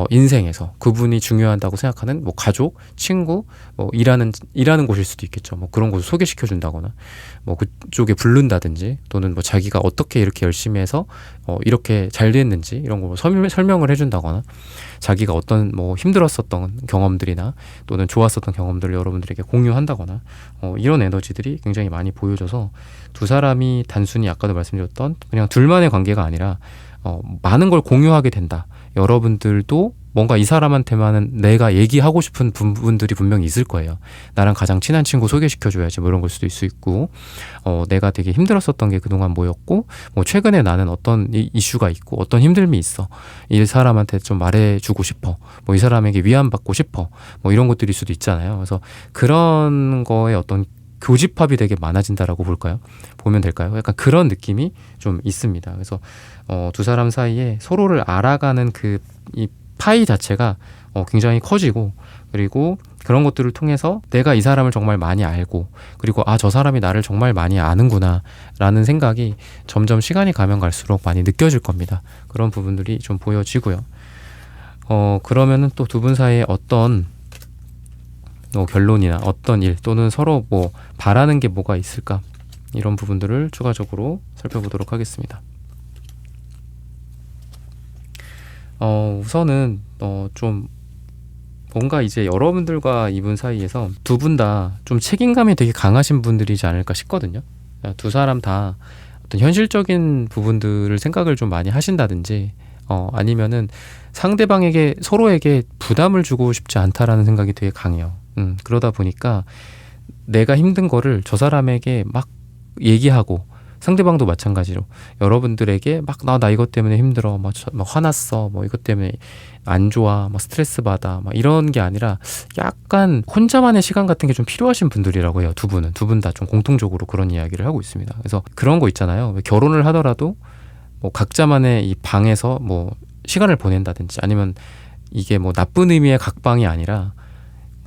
인생에서 그분이 중요하다고 생각하는 뭐 가족, 친구, 뭐 일하는 곳일 수도 있겠죠. 뭐 그런 곳을 소개시켜 준다거나 뭐 그쪽에 부른다든지 또는 뭐 자기가 어떻게 이렇게 열심히 해서 이렇게 잘 됐는지 이런 거 설명을 해준다거나 자기가 어떤 뭐 힘들었었던 경험들이나 또는 좋았었던 경험들을 여러분들에게 공유한다거나 이런 에너지들이 굉장히 많이 보여져서 두 사람이 단순히 아까도 말씀드렸던 그냥 둘만의 관계가 아니라 많은 걸 공유하게 된다. 여러분들도 뭔가 이 사람한테만은 내가 얘기하고 싶은 부분들이 분명히 있을 거예요. 나랑 가장 친한 친구 소개시켜줘야지 뭐 이런 걸 수도 있고 내가 되게 힘들었었던 게 그동안 뭐였고 뭐 최근에 나는 어떤 이슈가 있고 어떤 힘듦이 있어. 이 사람한테 좀 말해주고 싶어. 뭐 이 사람에게 위안받고 싶어. 뭐 이런 것들일 수도 있잖아요. 그래서 그런 거에 어떤 교집합이 되게 많아진다라고 볼까요? 보면 될까요? 약간 그런 느낌이 좀 있습니다. 그래서 두 사람 사이에 서로를 알아가는 이 파이 자체가 굉장히 커지고 그리고 그런 것들을 통해서 내가 이 사람을 정말 많이 알고 그리고 저 사람이 나를 정말 많이 아는구나 라는 생각이 점점 시간이 가면 갈수록 많이 느껴질 겁니다. 그런 부분들이 좀 보여지고요. 그러면은 또 두 분 사이에 어떤 결론이나 어떤 일 또는 서로 뭐 바라는 게 뭐가 있을까 이런 부분들을 추가적으로 살펴보도록 하겠습니다. 우선은 좀 뭔가 이제 여러분들과 이분 사이에서 두 분 다 좀 책임감이 되게 강하신 분들이지 않을까 싶거든요. 두 사람 다 어떤 현실적인 부분들을 생각을 좀 많이 하신다든지 아니면은 상대방에게 서로에게 부담을 주고 싶지 않다라는 생각이 되게 강해요. 그러다 보니까 내가 힘든 거를 저 사람에게 막 얘기하고 상대방도 마찬가지로 여러분들에게 막 나 이것 때문에 힘들어 막 화났어 뭐 이것 때문에 안 좋아 막 스트레스 받아 막 이런 게 아니라 약간 혼자만의 시간 같은 게 좀 필요하신 분들이라고 해요. 두 분 다 좀 공통적으로 그런 이야기를 하고 있습니다. 그래서 그런 거 있잖아요. 결혼을 하더라도 뭐 각자만의 이 방에서 뭐 시간을 보낸다든지 아니면 이게 뭐 나쁜 의미의 각방이 아니라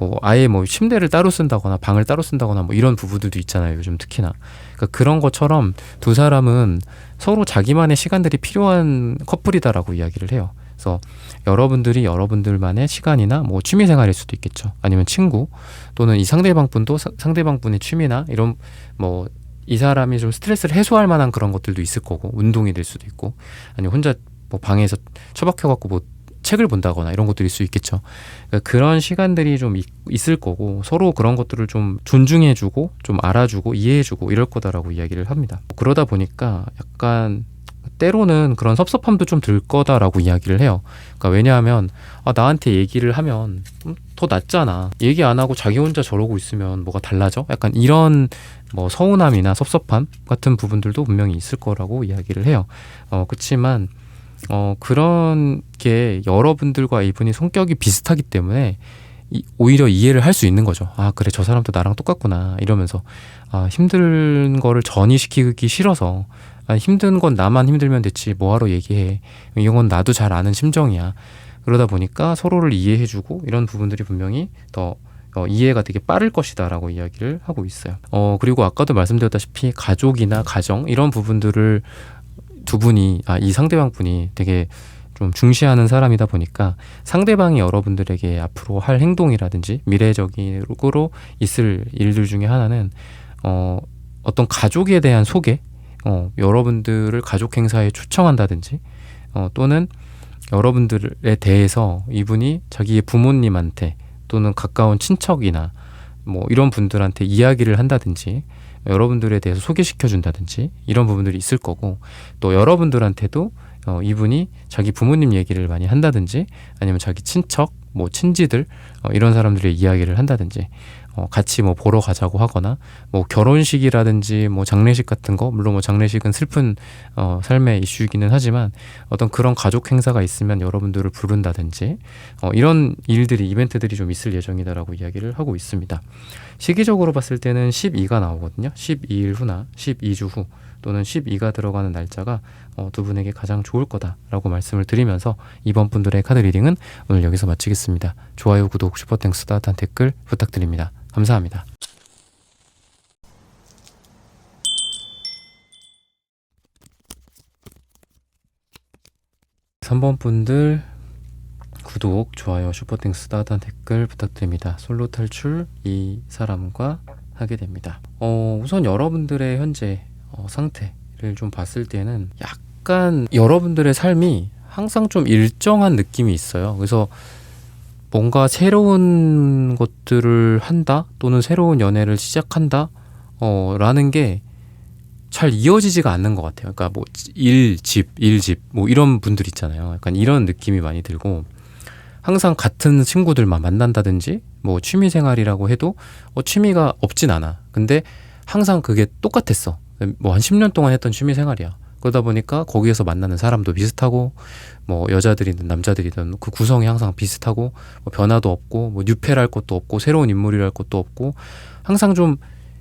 뭐 아예 뭐 침대를 따로 쓴다거나 방을 따로 쓴다거나 뭐 이런 부부들도 있잖아요. 요즘 특히나. 그러니까 그런 것처럼 두 사람은 서로 자기만의 시간들이 필요한 커플이다라고 이야기를 해요. 그래서 여러분들이 여러분들만의 시간이나 뭐 취미생활일 수도 있겠죠. 아니면 친구 또는 이 상대방분도 상대방분의 취미나 이런 뭐 이 사람이 좀 스트레스를 해소할 만한 그런 것들도 있을 거고 운동이 될 수도 있고 아니면 혼자 뭐 방에서 처박혀갖고 뭐 책을 본다거나 이런 것들일 수 있겠죠. 그러니까 그런 시간들이 좀 있을 거고 서로 그런 것들을 좀 존중해주고 좀 알아주고 이해해주고 이럴 거다라고 이야기를 합니다. 그러다 보니까 약간 때로는 그런 섭섭함도 좀 들 거다라고 이야기를 해요. 그러니까 왜냐하면 나한테 얘기를 하면 더 낫잖아. 얘기 안 하고 자기 혼자 저러고 있으면 뭐가 달라져? 약간 이런 뭐 서운함이나 섭섭함 같은 부분들도 분명히 있을 거라고 이야기를 해요. 그렇지만 그런 게 여러분들과 이분이 성격이 비슷하기 때문에 오히려 이해를 할 수 있는 거죠. 그래 저 사람도 나랑 똑같구나 이러면서 힘든 거를 전이시키기 싫어서 힘든 건 나만 힘들면 됐지 뭐하러 얘기해. 이건 나도 잘 아는 심정이야. 그러다 보니까 서로를 이해해주고 이런 부분들이 분명히 더 이해가 되게 빠를 것이다라고 이야기를 하고 있어요. 그리고 아까도 말씀드렸다시피 가족이나 가정 이런 부분들을 두 분이 이 상대방 분이 되게 좀 중시하는 사람이다 보니까 상대방이 여러분들에게 앞으로 할 행동이라든지 미래적으로 있을 일들 중에 하나는 어떤 가족에 대한 소개, 여러분들을 가족 행사에 초청한다든지 또는 여러분들에 대해서 이분이 자기의 부모님한테 또는 가까운 친척이나 뭐 이런 분들한테 이야기를 한다든지 여러분들에 대해서 소개시켜 준다든지 이런 부분들이 있을 거고, 또 여러분들한테도 이분이 자기 부모님 얘기를 많이 한다든지 아니면 자기 친척, 뭐 친지들 이런 사람들의 이야기를 한다든지 같이 뭐 보러 가자고 하거나 뭐 결혼식이라든지 뭐 장례식 같은 거, 물론 뭐 장례식은 슬픈 삶의 이슈이기는 하지만 어떤 그런 가족 행사가 있으면 여러분들을 부른다든지 이런 일들이 이벤트들이 좀 있을 예정이다라고 이야기를 하고 있습니다. 시기적으로 봤을 때는 12가 나오거든요. 12일 후나 12주 후 또는 12가 들어가는 날짜가 두 분에게 가장 좋을 거다라고 말씀을 드리면서 이번 분들의 카드 리딩은 오늘 여기서 마치겠습니다. 좋아요, 구독, 슈퍼땡스, 따뜻한 댓글 부탁드립니다. 감사합니다. (3번) 분들 구독, 좋아요, 슈퍼땡스, 따뜻한 댓글 부탁드립니다. 솔로 탈출 이 사람과 하게 됩니다. 우선 여러분들의 현재 상태를 좀 봤을 때는 약간 여러분들의 삶이 항상 좀 일정한 느낌이 있어요. 그래서 뭔가 새로운 것들을 한다 또는 새로운 연애를 시작한다 라는 게 잘 이어지지가 않는 것 같아요. 그러니까 뭐 일집 뭐 이런 분들 있잖아요. 약간 이런 느낌이 많이 들고, 항상 같은 친구들만 만난다든지 뭐 취미생활이라고 해도 취미가 없진 않아. 근데 항상 그게 똑같았어. 뭐 한 10년 동안 했던 취미생활이야. 그러다 보니까 거기에서 만나는 사람도 비슷하고 뭐 여자들이든 남자들이든 그 구성이 항상 비슷하고 뭐 변화도 없고 뭐 뉴페랄 것도 없고 새로운 인물이랄 것도 없고 항상 좀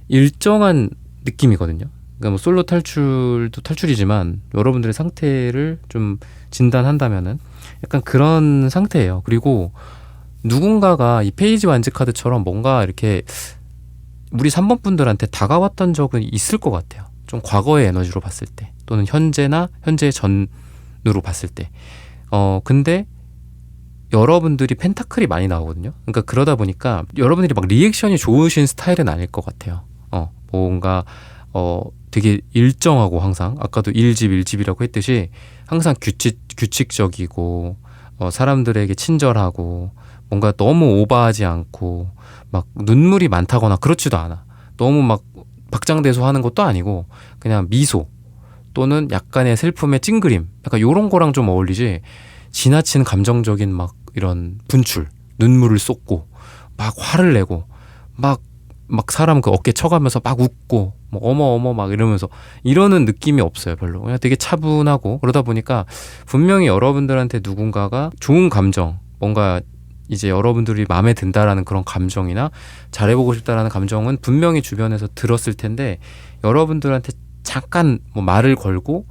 일정한 느낌이거든요. 그러니까 뭐 솔로 탈출도 탈출이지만 여러분들의 상태를 좀 진단한다면은 약간 그런 상태예요. 그리고 누군가가 이 페이지 완즈 카드처럼 뭔가 이렇게 우리 3번 분들한테 다가왔던 적은 있을 것 같아요. 좀 과거의 에너지로 봤을 때 또는 현재나 현재 전으로 봤을 때 근데 여러분들이 펜타클이 많이 나오거든요. 그러니까 그러다 보니까 여러분들이 막 리액션이 좋으신 스타일은 아닐 것 같아요. 뭔가 되게 일정하고 항상 아까도 일집이라고 했듯이 항상 규칙적이고 사람들에게 친절하고 뭔가 너무 오버하지 않고 막 눈물이 많다거나 그렇지도 않아. 너무 막 박장대소 하는 것도 아니고 그냥 미소 또는 약간의 슬픔의 찡그림, 약간 요런 거랑 좀 어울리지 지나친 감정적인 막 이런 분출, 눈물을 쏟고 막 화를 내고 막 사람 그 어깨 쳐가면서 막 웃고 뭐 어머 막 이러면서 이러는 느낌이 없어요. 별로. 그냥 되게 차분하고, 그러다 보니까 분명히 여러분들한테 누군가가 좋은 감정, 뭔가 이제 여러분들이 마음에 든다라는 그런 감정이나 잘해보고 싶다라는 감정은 분명히 주변에서 들었을 텐데 여러분들한테 잠깐 뭐 말을 걸고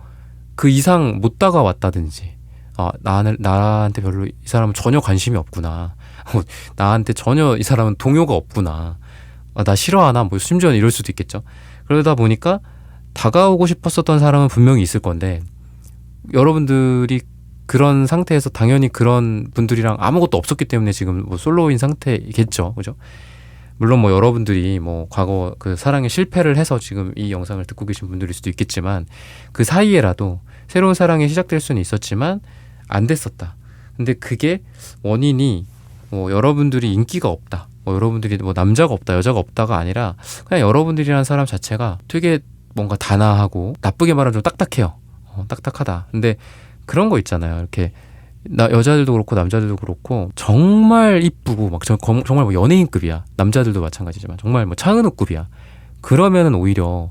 그 이상 못 다가왔다든지 나한테 별로 이 사람은 전혀 관심이 없구나, 나한테 전혀 이 사람은 동요가 없구나, 나 싫어하나, 뭐 심지어는 이럴 수도 있겠죠. 그러다 보니까 다가오고 싶었었던 사람은 분명히 있을 건데 여러분들이 그런 상태에서 당연히 그런 분들이랑 아무것도 없었기 때문에 지금 뭐 솔로인 상태겠죠. 그죠? 물론 뭐 여러분들이 뭐 과거 그 사랑에 실패를 해서 지금 이 영상을 듣고 계신 분들일 수도 있겠지만 그 사이에라도 새로운 사랑이 시작될 수는 있었지만 안 됐었다. 근데 그게 원인이 뭐 여러분들이 인기가 없다, 뭐 여러분들이 뭐 남자가 없다, 여자가 없다가 아니라 그냥 여러분들이라는 사람 자체가 되게 뭔가 단아하고, 나쁘게 말하면 좀 딱딱해요. 딱딱하다. 근데 그런 거 있잖아요. 이렇게 여자들도 그렇고 남자들도 그렇고 정말 이쁘고 막 정말 뭐 연예인급이야. 남자들도 마찬가지지만 정말 뭐 차은우급이야. 그러면은 오히려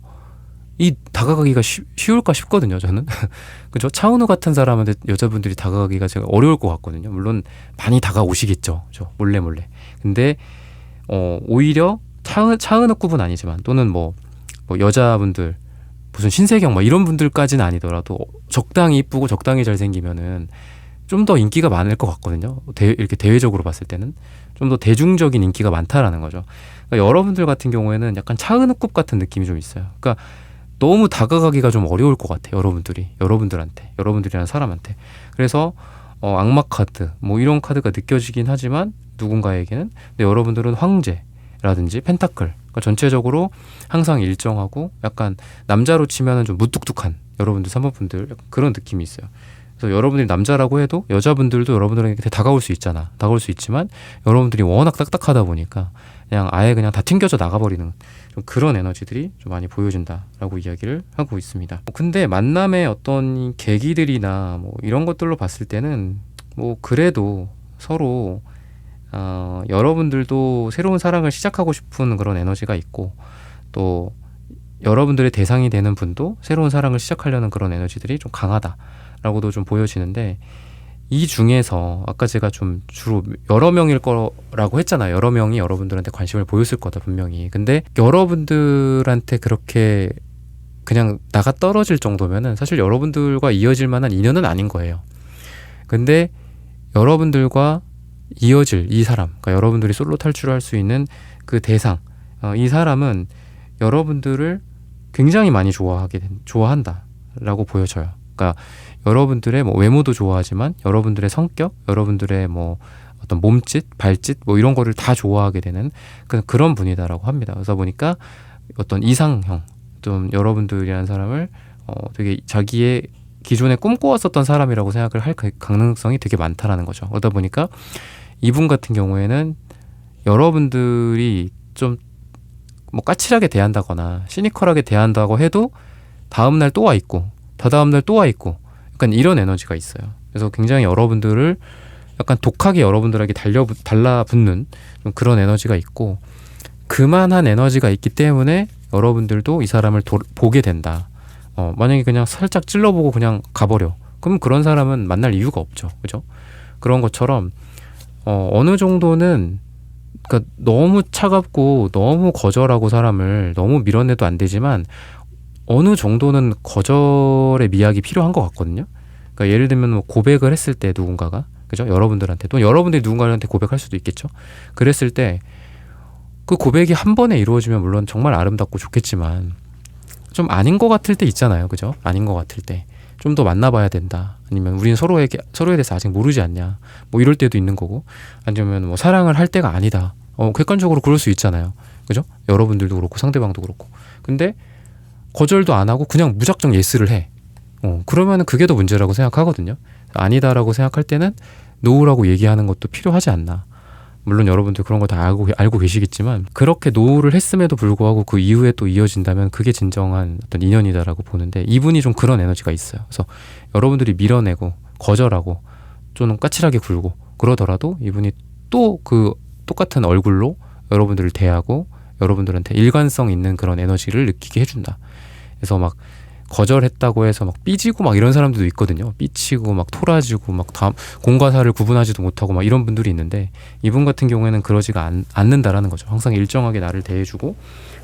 이 다가가기가 쉬울까 싶거든요. 저는 그죠? 차은우 같은 사람한테 여자분들이 다가가기가 제가 어려울 것 같거든요. 물론 많이 다가오시겠죠. 몰래. 근데 오히려 차은우급은 아니지만 또는 뭐 여자분들 무슨 신세경 뭐 이런 분들까지는 아니더라도 적당히 이쁘고 적당히 잘생기면은 좀 더 인기가 많을 것 같거든요. 이렇게 대외적으로 봤을 때는. 좀 더 대중적인 인기가 많다라는 거죠. 그러니까 여러분들 같은 경우에는 약간 차은우급 같은 느낌이 좀 있어요. 그러니까 너무 다가가기가 좀 어려울 것 같아요. 여러분들이라는 사람한테. 그래서 악마 카드 뭐 이런 카드가 느껴지긴 하지만 누군가에게는, 근데 여러분들은 황제라든지 펜타클, 그러니까 전체적으로 항상 일정하고 약간 남자로 치면은 좀 무뚝뚝한 여러분들 3번분들 그런 느낌이 있어요. 그래서 여러분들이 남자라고 해도 여자분들도 여러분들에게 다가올 수 있지만 여러분들이 워낙 딱딱하다 보니까 그냥 아예 그냥 다 튕겨져 나가버리는 좀 그런 에너지들이 좀 많이 보여진다라고 이야기를 하고 있습니다. 근데 만남의 어떤 계기들이나 뭐 이런 것들로 봤을 때는 뭐 그래도 서로 여러분들도 새로운 사랑을 시작하고 싶은 그런 에너지가 있고, 또 여러분들의 대상이 되는 분도 새로운 사랑을 시작하려는 그런 에너지들이 좀 강하다라고도 좀 보여지는데, 이 중에서 아까 제가 좀 주로 여러 명일 거라고 했잖아요. 여러 명이 여러분들한테 관심을 보였을 거다 분명히. 근데 여러분들한테 그렇게 그냥 나가 떨어질 정도면은 사실 여러분들과 이어질 만한 인연은 아닌 거예요. 근데 여러분들과 이어질 이 사람, 그러니까 여러분들이 솔로 탈출할 수 있는 그 대상, 이 사람은 여러분들을 굉장히 많이 좋아한다라고 보여져요. 그러니까 여러분들의 뭐 외모도 좋아하지만 여러분들의 성격, 여러분들의 뭐 어떤 몸짓, 발짓 뭐 이런 거를 다 좋아하게 되는 그런 분이다라고 합니다. 그래서 보니까 어떤 이상형, 좀 여러분들이라는 사람을 되게 자기의 기존에 꿈꿔왔었던 사람이라고 생각을 할 가능성이 되게 많다라는 거죠. 그러다 보니까 이분 같은 경우에는 여러분들이 좀 뭐 까칠하게 대한다거나 시니컬하게 대한다고 해도 다음날 또 와 있고 다다음날 또 와 있고 약간 이런 에너지가 있어요. 그래서 굉장히 여러분들을 약간 독하게 여러분들에게 달라붙는 좀 그런 에너지가 있고, 그만한 에너지가 있기 때문에 여러분들도 이 사람을 보게 된다. 만약에 그냥 살짝 찔러보고 그냥 가버려. 그럼 그런 사람은 만날 이유가 없죠. 그죠? 그런 것처럼 어느 정도는, 그러니까 너무 차갑고 너무 거절하고 사람을 너무 밀어내도 안 되지만 어느 정도는 거절의 미학이 필요한 것 같거든요. 그러니까 예를 들면 뭐 고백을 했을 때 누군가가, 그죠? 여러분들한테, 또 여러분들이 누군가한테 고백할 수도 있겠죠. 그랬을 때 그 고백이 한 번에 이루어지면 물론 정말 아름답고 좋겠지만 좀 아닌 것 같을 때 있잖아요. 그죠? 아닌 것 같을 때 좀 더 만나봐야 된다. 아니면 우리는 서로에 대해서 아직 모르지 않냐. 뭐 이럴 때도 있는 거고, 아니면 뭐 사랑을 할 때가 아니다. 객관적으로 그럴 수 있잖아요. 그죠? 여러분들도 그렇고 상대방도 그렇고. 근데 거절도 안 하고 그냥 무작정 예스를 해. 그러면은 그게 더 문제라고 생각하거든요. 아니다라고 생각할 때는 노우라고 얘기하는 것도 필요하지 않나. 물론 여러분들 그런 거 다 알고 계시겠지만, 그렇게 노우를 했음에도 불구하고 그 이후에 또 이어진다면 그게 진정한 어떤 인연이다라고 보는데, 이분이 좀 그런 에너지가 있어요. 그래서 여러분들이 밀어내고 거절하고 좀 까칠하게 굴고 그러더라도 이분이 또 그 똑같은 얼굴로 여러분들을 대하고 여러분들한테 일관성 있는 그런 에너지를 느끼게 해준다. 그래서 막 거절했다고 해서 막 삐지고 막 이런 사람들도 있거든요. 삐치고 막 토라지고 막 공과 사를 구분하지도 못하고 막 이런 분들이 있는데, 이분 같은 경우에는 그러지가 않는다라는 거죠. 항상 일정하게 나를 대해주고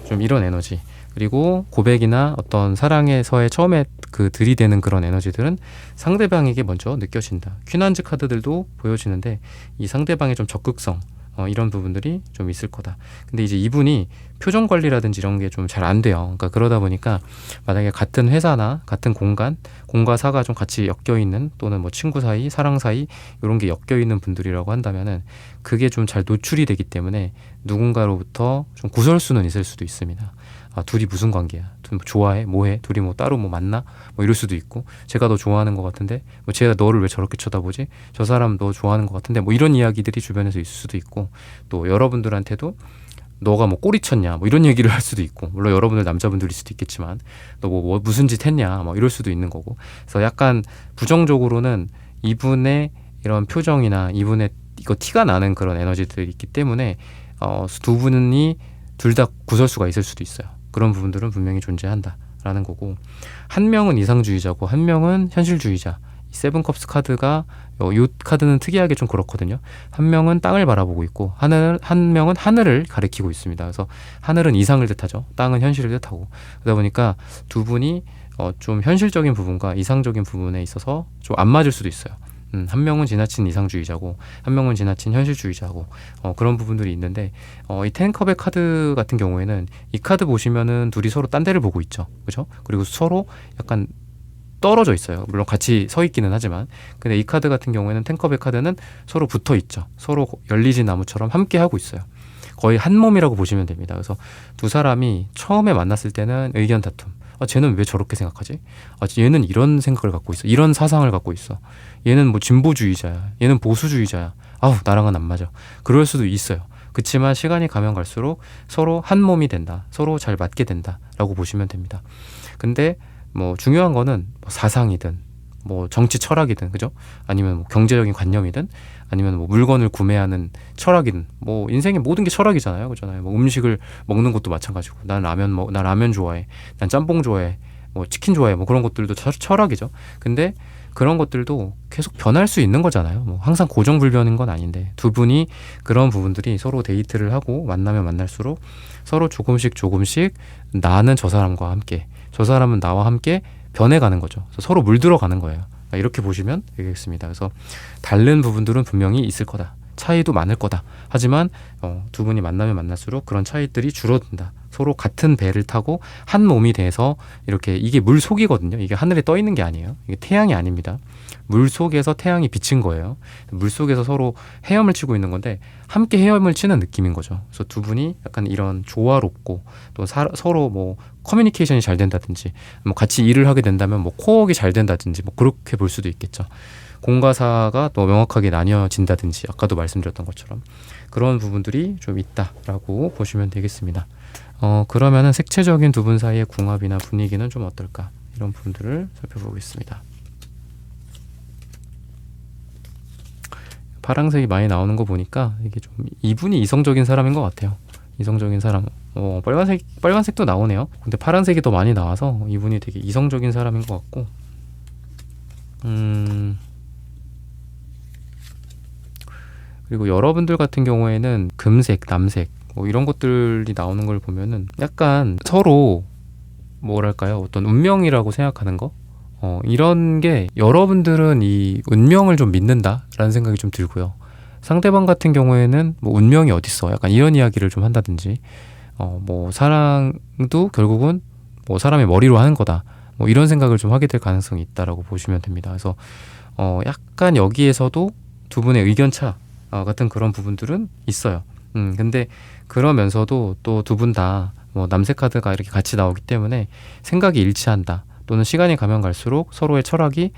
좀 이런 에너지. 그리고 고백이나 어떤 사랑에서의 처음에 그 들이대는 그런 에너지들은 상대방에게 먼저 느껴진다. 퀸한즈 카드들도 보여지는데 이 상대방의 좀 적극성, 이런 부분들이 좀 있을 거다. 근데 이제 이분이 표정 관리라든지 이런 게 좀 잘 안 돼요. 그러니까 그러다 보니까 만약에 같은 회사나 같은 공과 사가 좀 같이 엮여 있는, 또는 뭐 친구 사이, 사랑 사이 이런 게 엮여 있는 분들이라고 한다면은 그게 좀 잘 노출이 되기 때문에 누군가로부터 좀 구설수는 있을 수도 있습니다. 둘이 무슨 관계야? 둘이 뭐 좋아해? 뭐해? 둘이 뭐 따로 뭐 만나? 뭐 이럴 수도 있고, 제가 너 좋아하는 것 같은데 뭐 제가 너를 왜 저렇게 쳐다보지? 저 사람 너 좋아하는 것 같은데 뭐 이런 이야기들이 주변에서 있을 수도 있고, 또 여러분들한테도 너가 뭐 꼬리 쳤냐 뭐 이런 얘기를 할 수도 있고, 물론 여러분들 남자분들일 수도 있겠지만 너 뭐 무슨 짓 했냐 뭐 이럴 수도 있는 거고. 그래서 약간 부정적으로는 이분의 이런 표정이나 이분의 이거 티가 나는 그런 에너지들이 있기 때문에 두 분이 둘 다 구설수가 있을 수도 있어요. 그런 부분들은 분명히 존재한다라는 거고, 한 명은 이상주의자고 한 명은 현실주의자. 이 세븐컵스 카드가 이 카드는 특이하게 좀 그렇거든요. 한 명은 땅을 바라보고 있고 한 명은 하늘을 가리키고 있습니다. 그래서 하늘은 이상을 뜻하죠. 땅은 현실을 뜻하고. 그러다 보니까 두 분이 좀 현실적인 부분과 이상적인 부분에 있어서 좀 안 맞을 수도 있어요. 한 명은 지나친 이상주의자고 한 명은 지나친 현실주의자고 그런 부분들이 있는데 이 텐컵의 카드 같은 경우에는 이 카드 보시면은 둘이 서로 딴 데를 보고 있죠. 그죠? 그리고 서로 약간 떨어져 있어요. 물론 같이 서 있기는 하지만 근데 이 카드 같은 경우에는 텐컵의 카드는 서로 붙어 있죠. 서로 열리진 나무처럼 함께 하고 있어요. 거의 한 몸이라고 보시면 됩니다. 그래서 두 사람이 처음에 만났을 때는 의견 다툼. 쟤는 왜 저렇게 생각하지? 얘는 이런 생각을 갖고 있어. 이런 사상을 갖고 있어. 얘는 뭐 진보주의자야. 얘는 보수주의자야. 아우, 나랑은 안 맞아. 그럴 수도 있어요. 그치만 시간이 가면 갈수록 서로 한 몸이 된다. 서로 잘 맞게 된다라고 보시면 됩니다. 근데 뭐 중요한 거는 뭐 사상이든 뭐 정치 철학이든 그죠? 아니면 뭐 경제적인 관념이든 아니면 뭐 물건을 구매하는 철학이든 뭐 인생의 모든 게 철학이잖아요. 그잖아요. 뭐 음식을 먹는 것도 마찬가지고 난 라면 좋아해. 난 짬뽕 좋아해. 뭐 치킨 좋아해. 뭐 그런 것들도 철학이죠. 근데 그런 것들도 계속 변할 수 있는 거잖아요. 뭐 항상 고정불변인 건 아닌데 두 분이 그런 부분들이 서로 데이트를 하고 만나면 만날수록 서로 조금씩 나는 저 사람과 함께 저 사람은 나와 함께 변해가는 거죠. 서로 물들어가는 거예요. 이렇게 보시면 되겠습니다. 그래서 다른 부분들은 분명히 있을 거다. 차이도 많을 거다. 하지만 두 분이 만나면 만날수록 그런 차이들이 줄어든다. 서로 같은 배를 타고 한 몸이 돼서 이렇게 이게 물 속이거든요. 이게 하늘에 떠 있는 게 아니에요. 이게 태양이 아닙니다. 물 속에서 태양이 비친 거예요. 물 속에서 서로 헤엄을 치고 있는 건데 함께 헤엄을 치는 느낌인 거죠. 그래서 두 분이 약간 이런 조화롭고 또 서로 뭐 커뮤니케이션이 잘 된다든지 뭐 같이 일을 하게 된다면 뭐 코어가 잘 된다든지 뭐 그렇게 볼 수도 있겠죠. 공과 사가 또 명확하게 나뉘어진다든지 아까도 말씀드렸던 것처럼 그런 부분들이 좀 있다라고 보시면 되겠습니다. 그러면은 색채적인 두 분 사이의 궁합이나 분위기는 좀 어떨까? 이런 부분들을 살펴보겠습니다. 파란색이 많이 나오는 거 보니까 이게 좀 이분이 이성적인 사람인 것 같아요. 이성적인 사람. 빨간색도 나오네요. 근데 파란색이 더 많이 나와서 이분이 되게 이성적인 사람인 것 같고 그리고 여러분들 같은 경우에는 금색, 남색 뭐 이런 것들이 나오는 걸 보면은 약간 서로 뭐랄까요? 어떤 운명이라고 생각하는 거? 이런 게 여러분들은 이 운명을 좀 믿는다라는 생각이 좀 들고요. 상대방 같은 경우에는 뭐 운명이 어딨어? 약간 이런 이야기를 좀 한다든지 뭐 사랑도 결국은 뭐 사람의 머리로 하는 거다. 뭐 이런 생각을 좀 하게 될 가능성이 있다라고 보시면 됩니다. 그래서 약간 여기에서도 두 분의 의견차 같은 그런 부분들은 있어요. 근데 그러면서도 또 두 분 다 뭐 남색 카드가 이렇게 같이 나오기 때문에 생각이 일치한다. 또는 시간이 가면 갈수록 서로의 철학이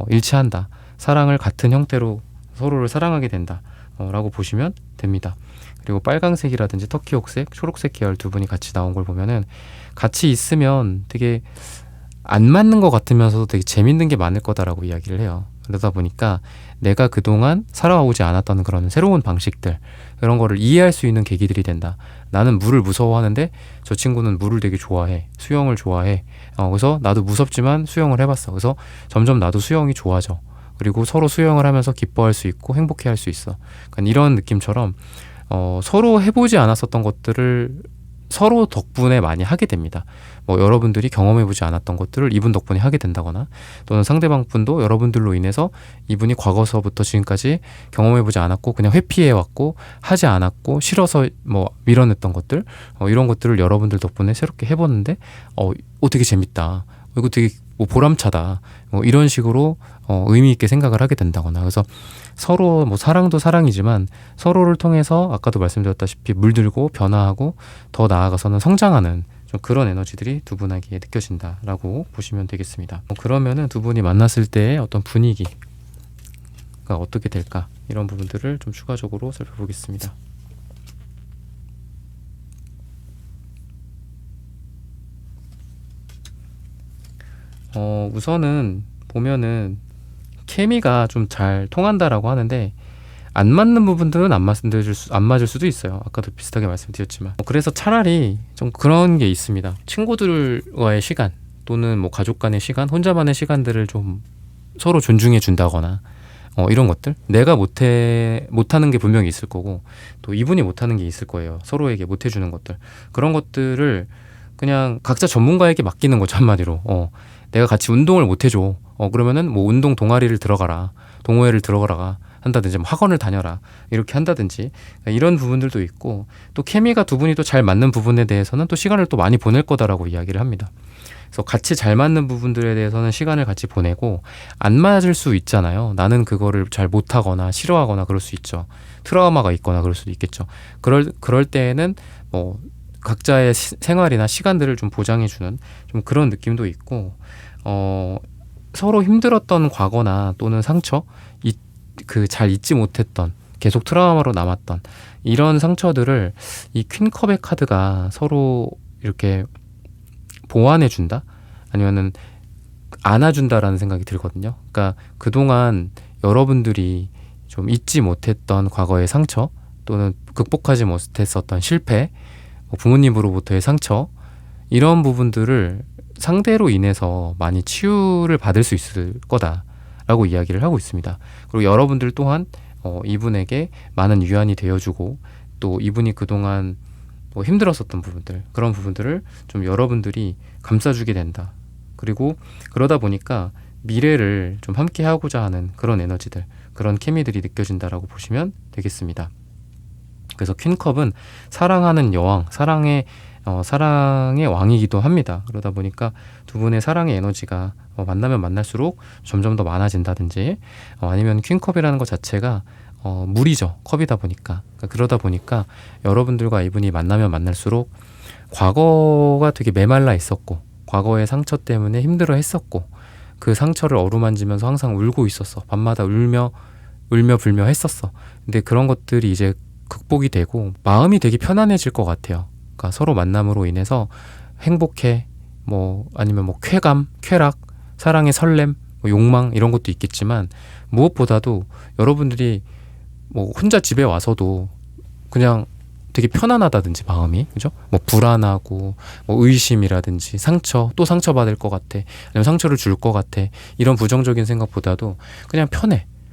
일치한다. 사랑을 같은 형태로 서로를 사랑하게 된다. 라고 보시면 됩니다. 그리고 빨강색이라든지 터키옥색, 초록색 계열 두 분이 같이 나온 걸 보면은 같이 있으면 되게 안 맞는 것 같으면서도 되게 재밌는 게 많을 거다라고 이야기를 해요. 그러다 보니까 내가 그동안 살아오지 않았던 그런 새로운 방식들 그런 거를 이해할 수 있는 계기들이 된다. 나는 물을 무서워하는데 저 친구는 물을 되게 좋아해. 수영을 좋아해. 그래서 나도 무섭지만 수영을 해봤어. 그래서 점점 나도 수영이 좋아져. 그리고 서로 수영을 하면서 기뻐할 수 있고 행복해할 수 있어. 그러니까 이런 느낌처럼 서로 해보지 않았었던 것들을 서로 덕분에 많이 하게 됩니다. 뭐 여러분들이 경험해보지 않았던 것들을 이분 덕분에 하게 된다거나 또는 상대방 분도 여러분들로 인해서 이분이 과거서부터 지금까지 경험해보지 않았고 그냥 회피해왔고 하지 않았고 싫어서 뭐 밀어냈던 것들 이런 것들을 여러분들 덕분에 새롭게 해보는데 되게 재밌다. 이거 되게 뭐 보람차다. 뭐 이런 식으로 의미 있게 생각을 하게 된다거나 그래서 서로 뭐 사랑도 사랑이지만 서로를 통해서 아까도 말씀드렸다시피 물들고 변화하고 더 나아가서는 성장하는 좀 그런 에너지들이 두 분에게 느껴진다라고 보시면 되겠습니다. 그러면은 두 분이 만났을 때의 어떤 분위기가 어떻게 될까 이런 부분들을 좀 추가적으로 살펴보겠습니다. 우선은 보면은 케미가 좀 잘 통한다라고 하는데 안 맞는 부분들은 안 맞을 수도 있어요. 아까도 비슷하게 말씀드렸지만 그래서 차라리 좀 그런 게 있습니다. 친구들과의 시간 또는 뭐 가족 간의 시간, 혼자만의 시간들을 좀 서로 존중해 준다거나 이런 것들 내가 못하는 게 분명히 있을 거고 또 이분이 못하는 게 있을 거예요. 서로에게 못해주는 것들 그런 것들을 그냥 각자 전문가에게 맡기는 거죠. 한마디로 내가 같이 운동을 못해줘. 그러면은 뭐 운동 동아리를 들어가라. 동호회를 들어가라 한다든지 뭐 학원을 다녀라 이렇게 한다든지 이런 부분들도 있고, 또 케미가 두 분이 또 잘 맞는 부분에 대해서는 또 시간을 또 많이 보낼 거다라고 이야기를 합니다. 그래서 같이 잘 맞는 부분들에 대해서는 시간을 같이 보내고, 안 맞을 수 있잖아요. 나는 그거를 잘 못하거나 싫어하거나 그럴 수 있죠. 트라우마가 있거나 그럴 수도 있겠죠. 그럴 때에는 뭐 각자의 생활이나 시간들을 좀 보장해주는 좀 그런 느낌도 있고, 서로 힘들었던 과거나 또는 상처, 그 잘 잊지 못했던 계속 트라우마로 남았던 이런 상처들을 이 퀸컵의 카드가 서로 이렇게 보완해준다? 아니면은 안아준다라는 생각이 들거든요. 그러니까 그동안 여러분들이 좀 잊지 못했던 과거의 상처, 또는 극복하지 못했었던 실패, 뭐 부모님으로부터의 상처, 이런 부분들을 상대로 인해서 많이 치유를 받을 수 있을 거다라고 이야기를 하고 있습니다. 그리고 여러분들 또한 이분에게 많은 위안이 되어주고, 또 이분이 그동안 뭐 힘들었었던 부분들, 그런 부분들을 좀 여러분들이 감싸주게 된다. 그리고 그러다 보니까 미래를 좀 함께 하고자 하는 그런 에너지들, 그런 케미들이 느껴진다라고 보시면 되겠습니다. 그래서 퀸컵은 사랑하는 여왕, 사랑의 왕이기도 합니다. 그러다 보니까 두 분의 사랑의 에너지가 만나면 만날수록 점점 더 많아진다든지, 아니면 퀸컵이라는 것 자체가 물이죠. 컵이다 보니까. 그러다 보니까 여러분들과 이분이 만나면 만날수록 과거가 되게 메말라 있었고, 과거의 상처 때문에 힘들어 했었고, 그 상처를 어루만지면서 항상 울고 있었어. 밤마다 울며 불며 했었어. 근데 그런 것들이 이제 극복이 되고 마음이 되게 편안해질 것 같아요. 그러니까 서로 만남으로 인해서 행복해, 뭐 아니면 뭐 쾌감, 쾌락, 사랑의 설렘, 뭐 욕망, 이런 것도 있겠지만, 무엇보다도 여러분들이 뭐 혼자 집에 와서도 그냥 되게 편안하다든지 마음이, 그죠? 뭐 불안하고 뭐 의심이라든지 상처, 또 상처받을 것 같아, 아니면 상처를 줄 것 같아, 이런 부정적인 생각보다도 그냥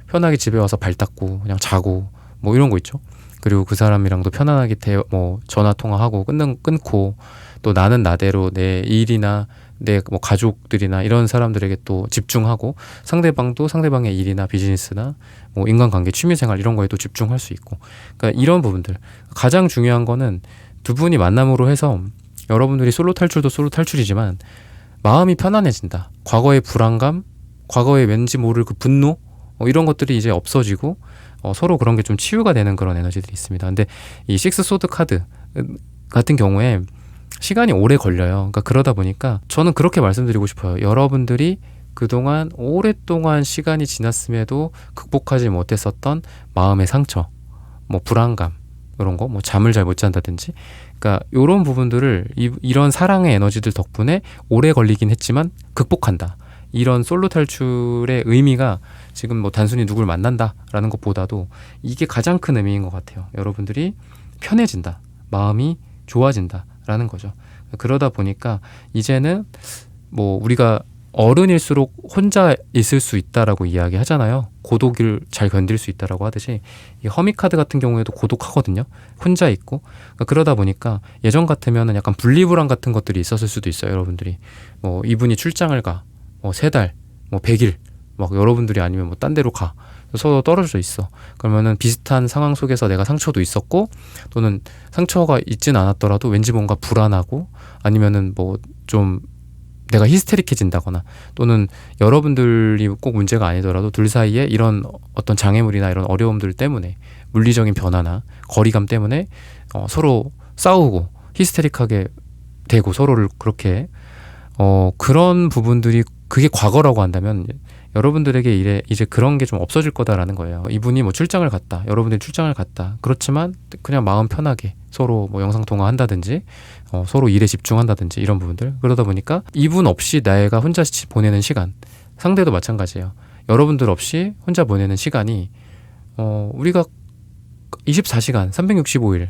편하게 집에 와서 발 닦고 그냥 자고 뭐 이런 거 있죠. 그리고 그 사람이랑도 편안하게 뭐 전화 통화하고 끊고, 또 나는 나대로 내 일이나 내 뭐 가족들이나 이런 사람들에게 또 집중하고, 상대방도 상대방의 일이나 비즈니스나 뭐 인간관계, 취미생활 이런 거에 또 집중할 수 있고, 그러니까 이런 부분들. 가장 중요한 거는 두 분이 만남으로 해서 여러분들이 솔로 탈출도 솔로 탈출이지만 마음이 편안해진다. 과거의 불안감, 과거의 왠지 모를 그 분노, 이런 것들이 이제 없어지고 서로 그런 게 좀 치유가 되는 그런 에너지들이 있습니다. 근데 이 식스 소드 카드 같은 경우에 시간이 오래 걸려요. 그러니까 그러다 보니까 저는 그렇게 말씀드리고 싶어요. 여러분들이 그동안 오랫동안 시간이 지났음에도 극복하지 못했었던 마음의 상처, 뭐 불안감, 이런 거, 뭐 잠을 잘 못 잔다든지, 그러니까 이런 부분들을 이런 사랑의 에너지들 덕분에 오래 걸리긴 했지만 극복한다. 이런 솔로 탈출의 의미가 지금 뭐 단순히 누굴 만난다라는 것보다도 이게 가장 큰 의미인 것 같아요. 여러분들이 편해진다, 마음이 좋아진다라는 거죠. 그러다 보니까 이제는 뭐 우리가 어른일수록 혼자 있을 수 있다라고 이야기 하잖아요. 고독을 잘 견딜 수 있다라고 하듯이 이 허미카드 같은 경우에도 고독하거든요. 혼자 있고. 그러다 보니까 예전 같으면 약간 분리불안 같은 것들이 있었을 수도 있어요. 여러분들이 뭐 이분이 출장을 가, 뭐 3달, 뭐 100일, 막 여러분들이 아니면 뭐 딴 데로 가, 서로 떨어져 있어. 그러면은 비슷한 상황 속에서 내가 상처도 있었고, 또는 상처가 있진 않았더라도 왠지 뭔가 불안하고, 아니면은 뭐 좀 내가 히스테릭해진다거나, 또는 여러분들이 꼭 문제가 아니더라도 둘 사이에 이런 어떤 장애물이나 이런 어려움들 때문에, 물리적인 변화나 거리감 때문에 서로 싸우고 히스테릭하게 되고, 서로를 그렇게 그런 부분들이, 그게 과거라고 한다면 여러분들에게 이제 그런 게 좀 없어질 거다라는 거예요. 이분이 뭐 출장을 갔다, 여러분들이 출장을 갔다, 그렇지만 그냥 마음 편하게 서로 뭐 영상통화 한다든지, 서로 일에 집중한다든지, 이런 부분들. 그러다 보니까 이분 없이 내가 혼자 보내는 시간, 상대도 마찬가지예요. 여러분들 없이 혼자 보내는 시간이 우리가 24시간 365일,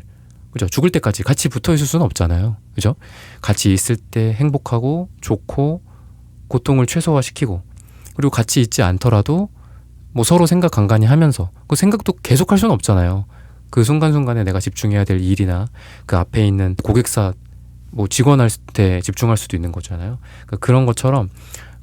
그죠? 죽을 때까지 같이 붙어 있을 수는 없잖아요. 그죠? 같이 있을 때 행복하고 좋고 고통을 최소화시키고, 그리고 같이 있지 않더라도 뭐 서로 생각 간간히 하면서, 그 생각도 계속 할 수는 없잖아요. 그 순간순간에 내가 집중해야 될 일이나 그 앞에 있는 고객사 뭐 직원한테 집중할 수도 있는 거잖아요. 그러니까 그런 것처럼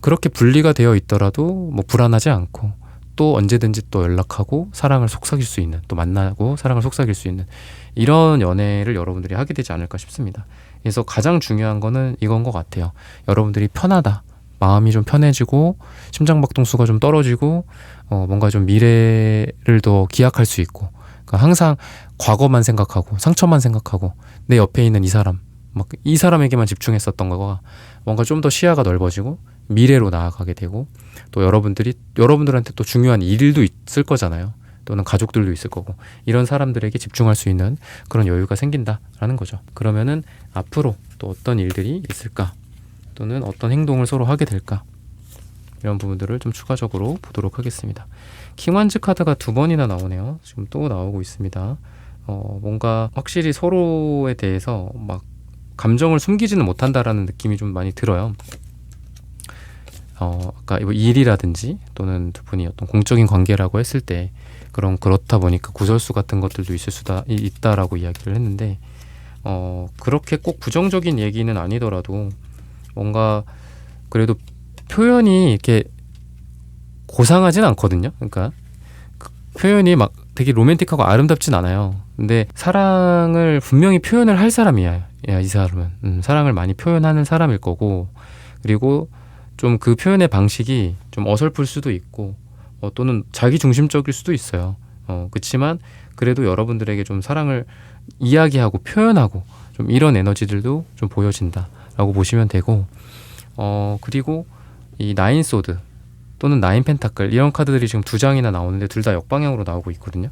그렇게 분리가 되어 있더라도 뭐 불안하지 않고, 또 언제든지 또 연락하고 사랑을 속삭일 수 있는, 또 만나고 사랑을 속삭일 수 있는 이런 연애를 여러분들이 하게 되지 않을까 싶습니다. 그래서 가장 중요한 거는 이건 것 같아요. 여러분들이 편하다, 마음이 좀 편해지고 심장박동수가 좀 떨어지고 뭔가 좀 미래를 더 기약할 수 있고, 그러니까 항상 과거만 생각하고 상처만 생각하고 내 옆에 있는 이 사람, 막 이 사람에게만 집중했었던 거가 뭔가 좀 더 시야가 넓어지고 미래로 나아가게 되고, 또 여러분들한테 또 중요한 일도 있을 거잖아요. 또는 가족들도 있을 거고, 이런 사람들에게 집중할 수 있는 그런 여유가 생긴다라는 거죠. 그러면은 앞으로 또 어떤 일들이 있을까, 또는 어떤 행동을 서로 하게 될까, 이런 부분들을 좀 추가적으로 보도록 하겠습니다. 킹완즈 카드가 2번이나 나오네요. 지금 또 나오고 있습니다. 뭔가 확실히 서로에 대해서 막 감정을 숨기지는 못한다라는 느낌이 좀 많이 들어요. 아까 일이라든지 또는 두 분이 어떤 공적인 관계라고 했을 때 그렇다 보니까 구설수 같은 것들도 있다라고 이야기를 했는데, 그렇게 꼭 부정적인 얘기는 아니더라도 뭔가 그래도 표현이 이렇게 고상하진 않거든요. 그러니까 표현이 막 되게 로맨틱하고 아름답진 않아요. 근데 사랑을 분명히 표현을 할 사람이야. 이 사람은 사랑을 많이 표현하는 사람일 거고, 그리고 좀 그 표현의 방식이 좀 어설플 수도 있고, 또는 자기 중심적일 수도 있어요. 그렇지만 그래도 여러분들에게 좀 사랑을 이야기하고 표현하고 좀 이런 에너지들도 좀 보여진다라고 보시면 되고, 그리고 이 나인 소드 또는 나인 펜타클, 이런 카드들이 지금 2장이나 나오는데 둘 다 역방향으로 나오고 있거든요.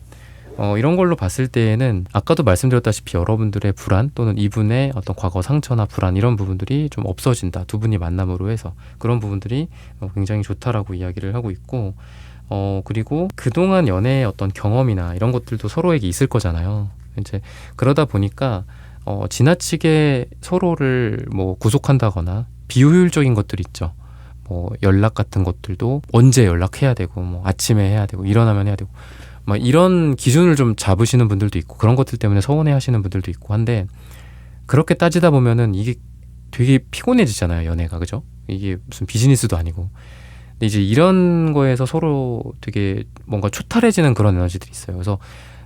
이런 걸로 봤을 때에는 아까도 말씀드렸다시피 여러분들의 불안, 또는 이분의 어떤 과거 상처나 불안, 이런 부분들이 좀 없어진다. 두 분이 만남으로 해서 그런 부분들이 굉장히 좋다라고 이야기를 하고 있고, 그리고 그동안 연애의 어떤 경험이나 이런 것들도 서로에게 있을 거잖아요. 이제 그러다 보니까 지나치게 서로를 뭐 구속한다거나 비효율적인 것들 있죠. 뭐 연락 같은 것들도 언제 연락해야 되고, 뭐 아침에 해야 되고, 일어나면 해야 되고, 막 이런 기준을 좀 잡으시는 분들도 있고, 그런 것들 때문에 서운해 하시는 분들도 있고 한데, 그렇게 따지다 보면은 이게 되게 피곤해지잖아요, 연애가. 그죠? 이게 무슨 비즈니스도 아니고. 근데 이제 이런 거에서 서로 되게 뭔가 초탈해지는 그런 에너지들이 있어요. 그래서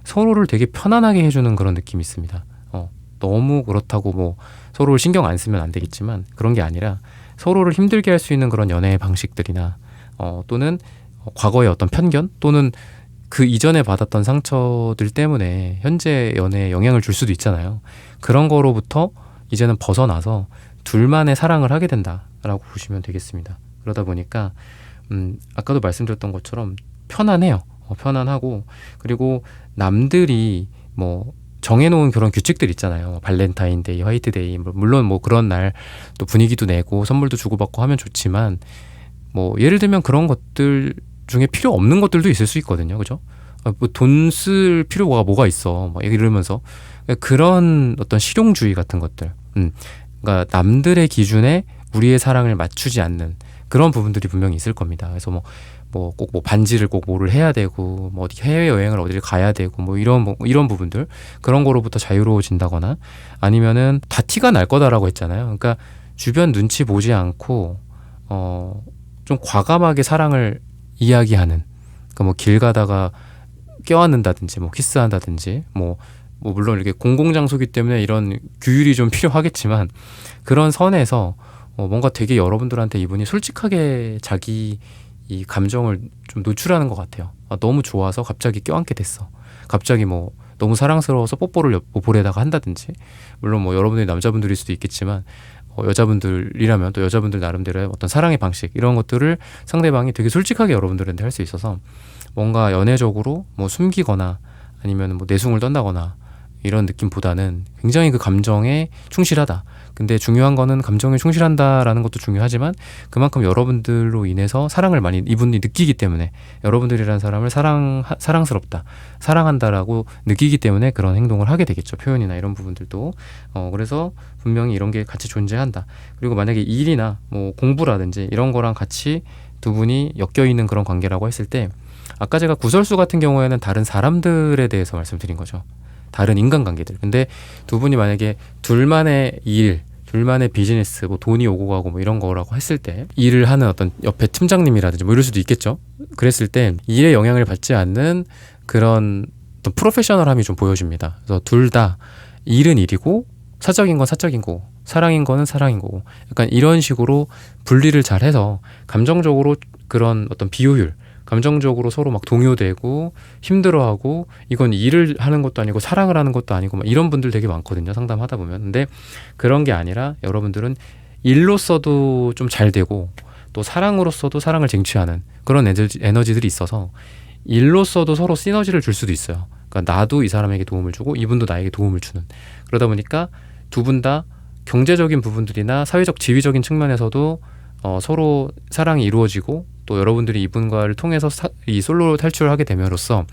서로를 되게 편안하게 해주는 그런 느낌이 있습니다. 너무 그렇다고 뭐 서로를 신경 안 쓰면 안 되겠지만, 그런 게 아니라 서로를 힘들게 할 수 있는 그런 연애의 방식들이나 또는 과거의 어떤 편견, 또는 그 이전에 받았던 상처들 때문에 현재 연애에 영향을 줄 수도 있잖아요. 그런 거로부터 이제는 벗어나서 둘만의 사랑을 하게 된다라고 보시면 되겠습니다. 그러다 보니까 아까도 말씀드렸던 것처럼 편안해요. 편안하고, 그리고 남들이 뭐 정해놓은 그런 규칙들 있잖아요. 발렌타인데이, 화이트데이, 물론 뭐 그런 날 또 분위기도 내고 선물도 주고받고 하면 좋지만, 뭐 예를 들면 그런 것들 중에 필요 없는 것들도 있을 수 있거든요. 그죠? 뭐 돈 쓸 필요가 뭐가 있어, 막 이러면서 그런 어떤 실용주의 같은 것들, 그러니까 남들의 기준에 우리의 사랑을 맞추지 않는 그런 부분들이 분명히 있을 겁니다. 그래서 꼭 반지를 꼭 뭐를 해야 되고, 뭐 어디 해외 여행을 어디를 가야 되고, 뭐 이런 부분들, 그런 거로부터 자유로워진다거나, 아니면은 다 티가 날 거다라고 했잖아요. 그러니까 주변 눈치 보지 않고 좀 과감하게 사랑을 이야기하는, 그러니까 뭐 길 가다가 껴안는다든지, 뭐 키스한다든지, 뭐 물론 이렇게 공공장소기 때문에 이런 규율이 좀 필요하겠지만, 그런 선에서 뭔가 되게 여러분들한테 이분이 솔직하게 자기 이 감정을 좀 노출하는 것 같아요. 너무 좋아서 갑자기 껴안게 됐어. 갑자기 뭐 너무 사랑스러워서 뽀뽀를 볼에다가 한다든지, 물론 뭐 여러분들이 남자분들일 수도 있겠지만 여자분들이라면 또 여자분들 나름대로의 어떤 사랑의 방식, 이런 것들을 상대방이 되게 솔직하게 여러분들한테 할 수 있어서, 뭔가 연애적으로 뭐 숨기거나 아니면 뭐 내숭을 떤다거나 이런 느낌보다는 굉장히 그 감정에 충실하다. 근데 중요한 거는 감정에 충실한다라는 것도 중요하지만, 그만큼 여러분들로 인해서 사랑을 많이 이분이 느끼기 때문에, 여러분들이라는 사람을 사랑스럽다, 사랑한다라고 느끼기 때문에 그런 행동을 하게 되겠죠. 표현이나 이런 부분들도. 그래서 분명히 이런 게 같이 존재한다. 그리고 만약에 일이나 뭐 공부라든지 이런 거랑 같이 두 분이 엮여 있는 그런 관계라고 했을 때, 아까 제가 구설수 같은 경우에는 다른 사람들에 대해서 말씀드린 거죠. 다른 인간관계들. 근데 두 분이 만약에 둘만의 일, 둘만의 비즈니스, 뭐 돈이 오고 가고 뭐 이런 거라고 했을 때 일을 하는 어떤 옆에 팀장님이라든지 뭐 이럴 수도 있겠죠. 그랬을 때 일에 영향을 받지 않는 그런 어떤 프로페셔널함이 좀 보여집니다. 그래서 둘 다 일은 일이고 사적인 건 사적인 거고 사랑인 거는 사랑인 거고 약간 이런 식으로 분리를 잘 해서 감정적으로 그런 어떤 비효율, 감정적으로 서로 막 동요되고 힘들어하고 이건 일을 하는 것도 아니고 사랑을 하는 것도 아니고 막 이런 분들 되게 많거든요. 상담하다 보면. 근데 그런 게 아니라 여러분들은 일로서도 좀 잘 되고 또 사랑으로서도 사랑을 쟁취하는 그런 에너지들이 있어서 일로서도 서로 시너지를 줄 수도 있어요. 그러니까 나도 이 사람에게 도움을 주고 이분도 나에게 도움을 주는. 그러다 보니까 두 분 다 경제적인 부분들이나 사회적 지위적인 측면에서도 서로 사랑이 이루어지고 또 여러분들이 이분과를 통해서 이 솔로 탈출을 하게 됨으로써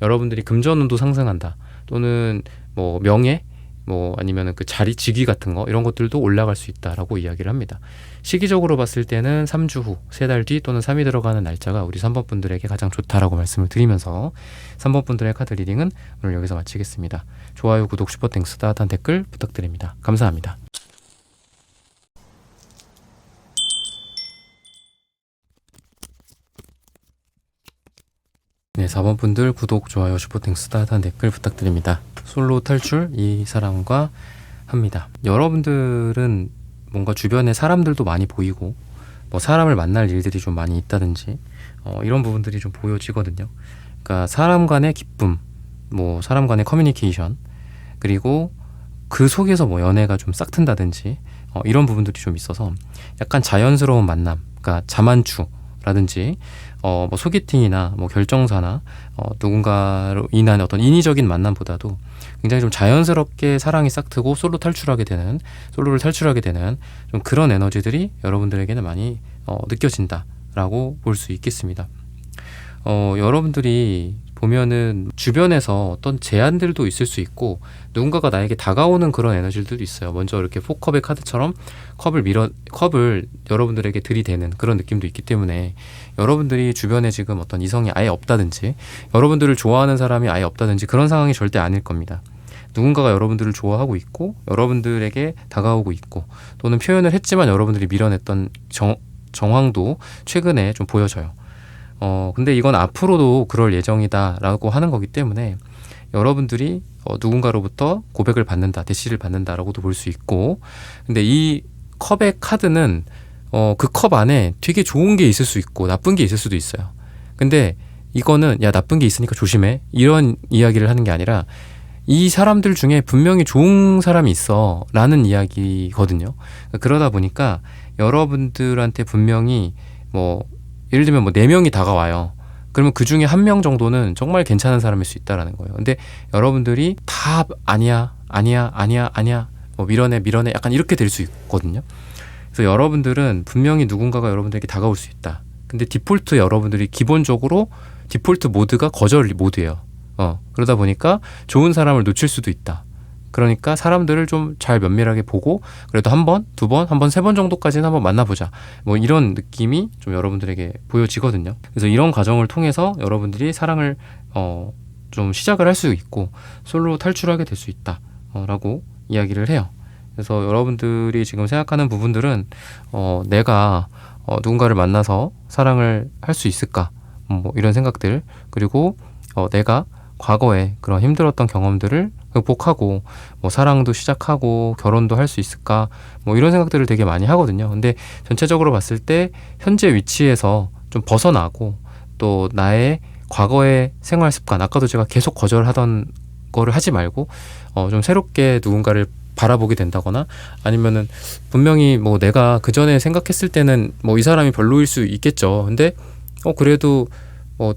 여러분들이 금전운도 상승한다. 또는 뭐 명예, 뭐 아니면은 그 자리, 직위 같은 거 이런 것들도 올라갈 수 있다라고 이야기를 합니다. 시기적으로 봤을 때는 3주 후, 3달 뒤 또는 3이 들어가는 날짜가 우리 3번 분들에게 가장 좋다라고 말씀을 드리면서 3번 분들의 카드 리딩은 오늘 여기서 마치겠습니다. 좋아요, 구독, 슈퍼땡스, 따뜻한 댓글 부탁드립니다. 감사합니다. 네, 4번 분들 구독, 좋아요, 슈퍼땡스, 따뜻한 댓글 부탁드립니다. 솔로 탈출 이 사람과 합니다. 여러분들은 뭔가 주변에 사람들도 많이 보이고 뭐 사람을 만날 일들이 좀 많이 있다든지 이런 부분들이 좀 보여지거든요. 그러니까 사람 간의 기쁨, 뭐 사람 간의 커뮤니케이션, 그리고 그 속에서 뭐 연애가 좀 싹튼다든지 이런 부분들이 좀 있어서 약간 자연스러운 만남, 그러니까 자만추라든지 뭐 소개팅이나 뭐 결정사나 누군가로 인한 어떤 인위적인 만남보다도 굉장히 좀 자연스럽게 사랑이 싹트고 솔로를 탈출하게 되는 좀 그런 에너지들이 여러분들에게는 많이 느껴진다라고 볼 수 있겠습니다. 여러분들이 보면은 주변에서 어떤 제안들도 있을 수 있고 누군가가 나에게 다가오는 그런 에너지들도 있어요. 먼저 이렇게 포컵의 카드처럼 컵을 여러분들에게 들이대는 그런 느낌도 있기 때문에 여러분들이 주변에 지금 어떤 이성이 아예 없다든지 여러분들을 좋아하는 사람이 아예 없다든지 그런 상황이 절대 아닐 겁니다. 누군가가 여러분들을 좋아하고 있고 여러분들에게 다가오고 있고 또는 표현을 했지만 여러분들이 밀어냈던 정황도 최근에 좀 보여져요. 근데 이건 앞으로도 그럴 예정이다라고 하는 거기 때문에 여러분들이 누군가로부터 고백을 받는다, 대시를 받는다라고도 볼 수 있고, 근데 이 컵의 카드는 그 컵 안에 되게 좋은 게 있을 수 있고 나쁜 게 있을 수도 있어요. 근데 이거는 야 나쁜 게 있으니까 조심해 이런 이야기를 하는 게 아니라 이 사람들 중에 분명히 좋은 사람이 있어 라는 이야기거든요. 그러다 보니까 여러분들한테 분명히 뭐 예를 들면 뭐 4명이 다가와요. 그러면 그 중에 1명 정도는 정말 괜찮은 사람일 수 있다라는 거예요. 근데 여러분들이 다 아니야 뭐 밀어내 약간 이렇게 될 수 있거든요. 그래서 여러분들은 분명히 누군가가 여러분들에게 다가올 수 있다. 근데 디폴트 여러분들이 기본적으로 디폴트 모드가 거절 모드예요. 그러다 보니까 좋은 사람을 놓칠 수도 있다. 그러니까 사람들을 좀 잘 면밀하게 보고 그래도 한 번, 두 번, 한 번, 3번 정도까지는 한번 만나보자. 뭐 이런 느낌이 좀 여러분들에게 보여지거든요. 그래서 이런 과정을 통해서 여러분들이 사랑을 좀 시작을 할 수 있고 솔로 탈출하게 될 수 있다. 라고 이야기를 해요. 그래서 여러분들이 지금 생각하는 부분들은 내가 누군가를 만나서 사랑을 할 수 있을까? 뭐 이런 생각들 그리고 내가 과거에 그런 힘들었던 경험들을 극복하고 뭐 사랑도 시작하고 결혼도 할 수 있을까 뭐 이런 생각들을 되게 많이 하거든요. 근데 전체적으로 봤을 때 현재 위치에서 좀 벗어나고 또 나의 과거의 생활 습관 아까도 제가 계속 거절하던 거를 하지 말고 좀 새롭게 누군가를 바라보게 된다거나 아니면은 분명히 뭐 내가 그 전에 생각했을 때는 뭐 이 사람이 별로일 수 있겠죠. 근데 그래도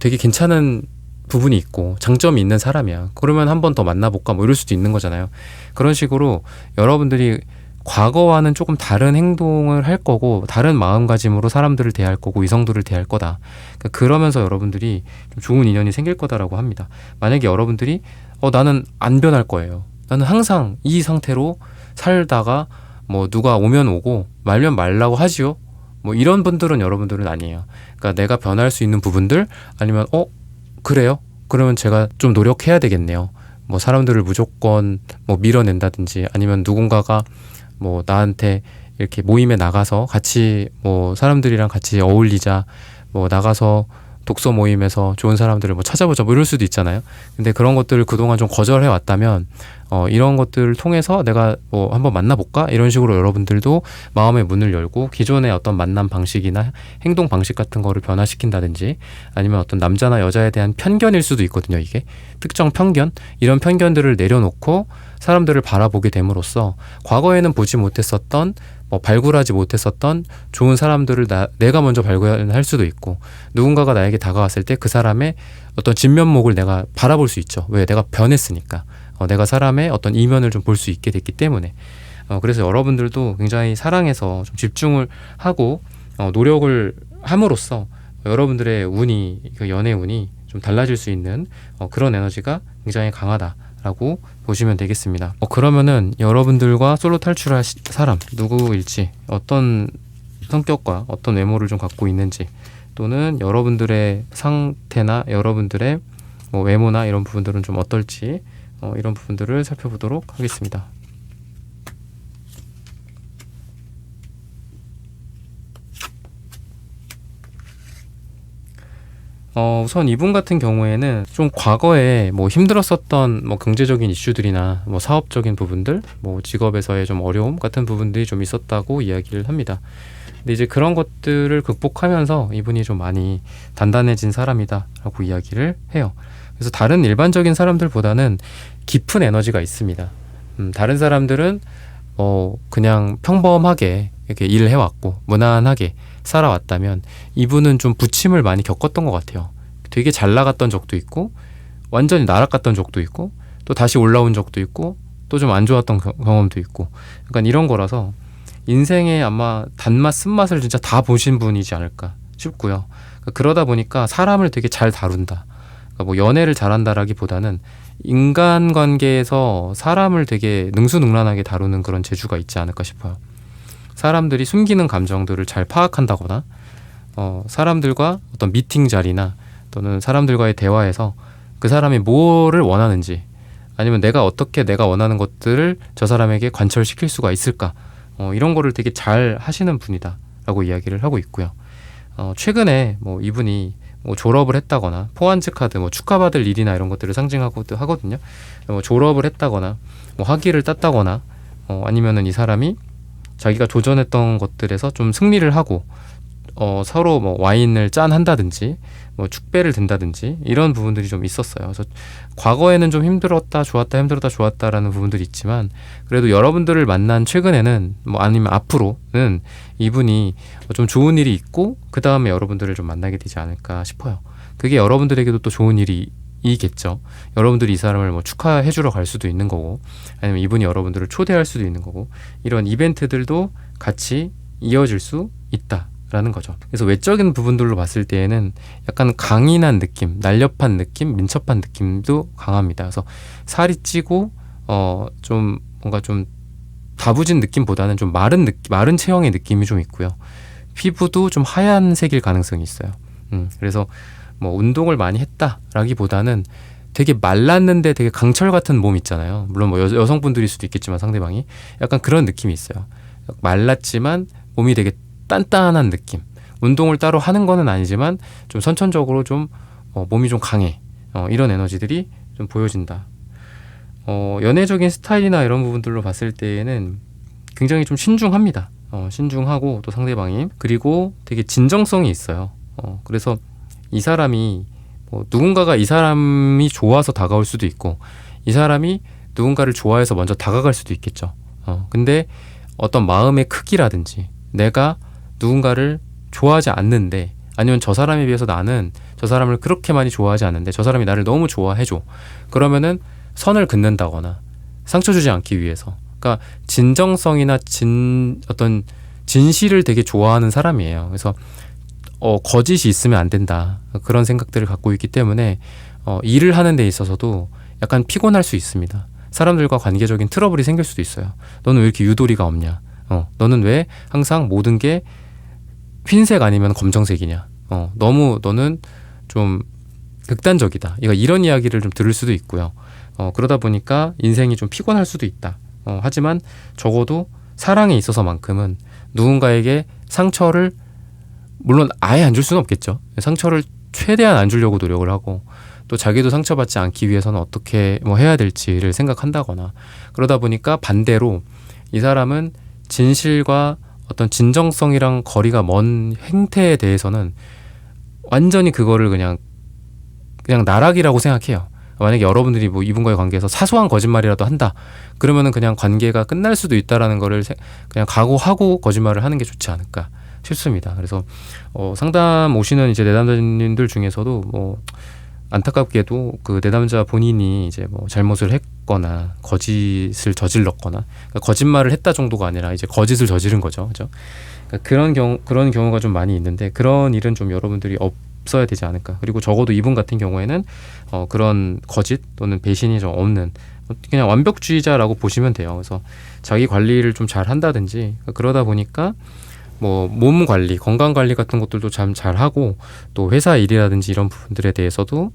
되게 괜찮은 부분이 있고 장점이 있는 사람이야. 그러면 한 번 더 만나볼까 뭐 이럴 수도 있는 거잖아요. 그런 식으로 여러분들이 과거와는 조금 다른 행동을 할 거고 다른 마음가짐으로 사람들을 대할 거고 이성들을 대할 거다. 그러면서 여러분들이 좀 좋은 인연이 생길 거다라고 합니다. 만약에 여러분들이 나는 안 변할 거예요. 나는 항상 이 상태로 살다가 뭐 누가 오면 오고 말면 말라고 하지요. 뭐 이런 분들은 여러분들은 아니에요. 그러니까 내가 변할 수 있는 부분들 아니면 그래요? 그러면 제가 좀 노력해야 되겠네요. 뭐 사람들을 무조건 뭐 밀어낸다든지 아니면 누군가가 뭐 나한테 이렇게 모임에 나가서 같이 뭐 사람들이랑 같이 어울리자, 뭐 나가서 독서 모임에서 좋은 사람들을 뭐 찾아보자, 뭐 이럴 수도 있잖아요. 근데 그런 것들을 그동안 좀 거절해 왔다면 이런 것들을 통해서 내가 뭐 한번 만나볼까? 이런 식으로 여러분들도 마음의 문을 열고 기존의 어떤 만남 방식이나 행동 방식 같은 거를 변화시킨다든지, 아니면 어떤 남자나 여자에 대한 편견일 수도 있거든요. 이게 특정 편견, 이런 편견들을 내려놓고 사람들을 바라보게 됨으로써 과거에는 보지 못했었던, 뭐 발굴하지 못했었던 좋은 사람들을 내가 먼저 발견할 수도 있고, 누군가가 나에게 다가왔을 때 그 사람의 어떤 진면목을 내가 바라볼 수 있죠. 왜? 내가 변했으니까. 내가 사람의 어떤 이면을 좀 볼 수 있게 됐기 때문에. 그래서 여러분들도 굉장히 사랑해서 좀 집중을 하고 노력을 함으로써 여러분들의 운이, 그 연애 운이 좀 달라질 수 있는 그런 에너지가 굉장히 강하다라고 보시면 되겠습니다. 그러면은 여러분들과 솔로 탈출할 사람 누구일지, 어떤 성격과 어떤 외모를 좀 갖고 있는지, 또는 여러분들의 상태나 여러분들의 뭐 외모나 이런 부분들은 좀 어떨지, 이런 부분들을 살펴보도록 하겠습니다. 우선 이분 같은 경우에는 좀 과거에 뭐 힘들었었던 뭐 경제적인 이슈들이나 뭐 사업적인 부분들, 뭐 직업에서의 좀 어려움 같은 부분들이 좀 있었다고 이야기를 합니다. 근데 이제 그런 것들을 극복하면서 이분이 좀 많이 단단해진 사람이다라고 이야기를 해요. 그래서 다른 일반적인 사람들보다는 깊은 에너지가 있습니다. 다른 사람들은 그냥 평범하게 이렇게 일을 해왔고 무난하게 살아왔다면, 이분은 좀 부침을 많이 겪었던 것 같아요. 되게 잘 나갔던 적도 있고, 완전히 날아갔던 적도 있고, 또 다시 올라온 적도 있고, 또 좀 안 좋았던 경험도 있고, 약간 이런 거라서 인생의 아마 단맛 쓴맛을 진짜 다 보신 분이지 않을까 싶고요. 그러다 보니까 사람을 되게 잘 다룬다, 그러니까 뭐 연애를 잘한다라기보다는 인간관계에서 사람을 되게 능수능란하게 다루는 그런 재주가 있지 않을까 싶어요. 사람들이 숨기는 감정들을 잘 파악한다거나, 사람들과 어떤 미팅 자리나 또는 사람들과의 대화에서 그 사람이 뭐를 원하는지, 아니면 내가 어떻게 내가 원하는 것들을 저 사람에게 관철시킬 수가 있을까, 이런 거를 되게 잘 하시는 분이다 라고 이야기를 하고 있고요. 최근에 뭐 이분이 뭐 졸업을 했다거나, 포환즈 카드, 뭐 축하받을 일이나 이런 것들을 상징하고도 하거든요. 뭐 졸업을 했다거나, 뭐 학위를 땄다거나, 아니면은 이 사람이 자기가 도전했던 것들에서 좀 승리를 하고 서로 뭐 와인을 짠 한다든지, 뭐 축배를 든다든지, 이런 부분들이 좀 있었어요. 그래서 과거에는 좀 힘들었다 좋았다 힘들었다 좋았다라는 부분들이 있지만, 그래도 여러분들을 만난 최근에는, 뭐 아니면 앞으로는 이분이 좀 좋은 일이 있고 그 다음에 여러분들을 좀 만나게 되지 않을까 싶어요. 그게 여러분들에게도 또 좋은 일이 이겠죠. 여러분들이 이 사람을 뭐 축하해 주러 갈 수도 있는 거고, 아니면 이분이 여러분들을 초대할 수도 있는 거고, 이런 이벤트들도 같이 이어질 수 있다라는 거죠. 그래서 외적인 부분들로 봤을 때에는 약간 강인한 느낌, 날렵한 느낌, 민첩한 느낌도 강합니다. 그래서 살이 찌고 좀 뭔가 좀 다부진 느낌보다는 좀 마른 체형의 느낌이 좀 있고요. 피부도 좀 하얀색일 가능성이 있어요. 그래서 뭐 운동을 많이 했다라기보다는 되게 말랐는데 되게 강철 같은 몸 있잖아요. 물론 뭐 여성분들일 수도 있겠지만 상대방이 약간 그런 느낌이 있어요. 말랐지만 몸이 되게 단단한 느낌. 운동을 따로 하는 거는 아니지만 좀 선천적으로 좀 몸이 좀 강해. 이런 에너지들이 좀 보여진다. 연애적인 스타일이나 이런 부분들로 봤을 때에는 굉장히 좀 신중합니다. 신중하고 또 상대방이, 그리고 되게 진정성이 있어요. 그래서 이 사람이 뭐 누군가가 이 사람이 좋아서 다가올 수도 있고, 이 사람이 누군가를 좋아해서 먼저 다가갈 수도 있겠죠. 근데 어떤 마음의 크기라든지, 내가 누군가를 좋아하지 않는데, 아니면 저 사람에 비해서 나는 저 사람을 그렇게 많이 좋아하지 않는데 저 사람이 나를 너무 좋아해줘, 그러면은 선을 긋는다거나 상처 주지 않기 위해서, 그러니까 진정성이나 어떤 진실을 되게 좋아하는 사람이에요. 그래서 거짓이 있으면 안 된다, 그런 생각들을 갖고 있기 때문에 일을 하는 데 있어서도 약간 피곤할 수 있습니다. 사람들과 관계적인 트러블이 생길 수도 있어요. 너는 왜 이렇게 유도리가 없냐, 너는 왜 항상 모든 게 흰색 아니면 검정색이냐, 너무 너는 좀 극단적이다, 이런 이야기를 좀 들을 수도 있고요. 그러다 보니까 인생이 좀 피곤할 수도 있다. 하지만 적어도 사랑에 있어서만큼은 누군가에게 상처를 물론 아예 안 줄 수는 없겠죠. 상처를 최대한 안 주려고 노력을 하고 또 자기도 상처받지 않기 위해서는 어떻게 뭐 해야 될지를 생각한다거나 그러다 보니까 반대로 이 사람은 진실과 어떤 진정성이랑 거리가 먼 행태에 대해서는 완전히 그거를 그냥 나락이라고 생각해요. 만약에 여러분들이 뭐 이분과의 관계에서 사소한 거짓말이라도 한다 그러면은 그냥 관계가 끝날 수도 있다라는 거를 그냥 각오하고 거짓말을 하는 게 좋지 않을까 싶습니다. 그래서 상담 오시는 이제 내담자님들 중에서도 뭐 안타깝게도 그 내담자 본인이 이제 뭐 잘못을 했거나 거짓을 저질렀거나 그러니까 거짓말을 했다 정도가 아니라 이제 거짓을 저지른 거죠, 그죠? 그러니까 그런 경우가 좀 많이 있는데 그런 일은 좀 여러분들이 없어야 되지 않을까. 그리고 적어도 이분 같은 경우에는 그런 거짓 또는 배신이 좀 없는 그냥 완벽주의자라고 보시면 돼요. 그래서 자기 관리를 좀 잘 한다든지 그러다 보니까 뭐 몸 관리, 건강 관리 같은 것들도 참 잘하고 또 회사 일이라든지 이런 부분들에 대해서도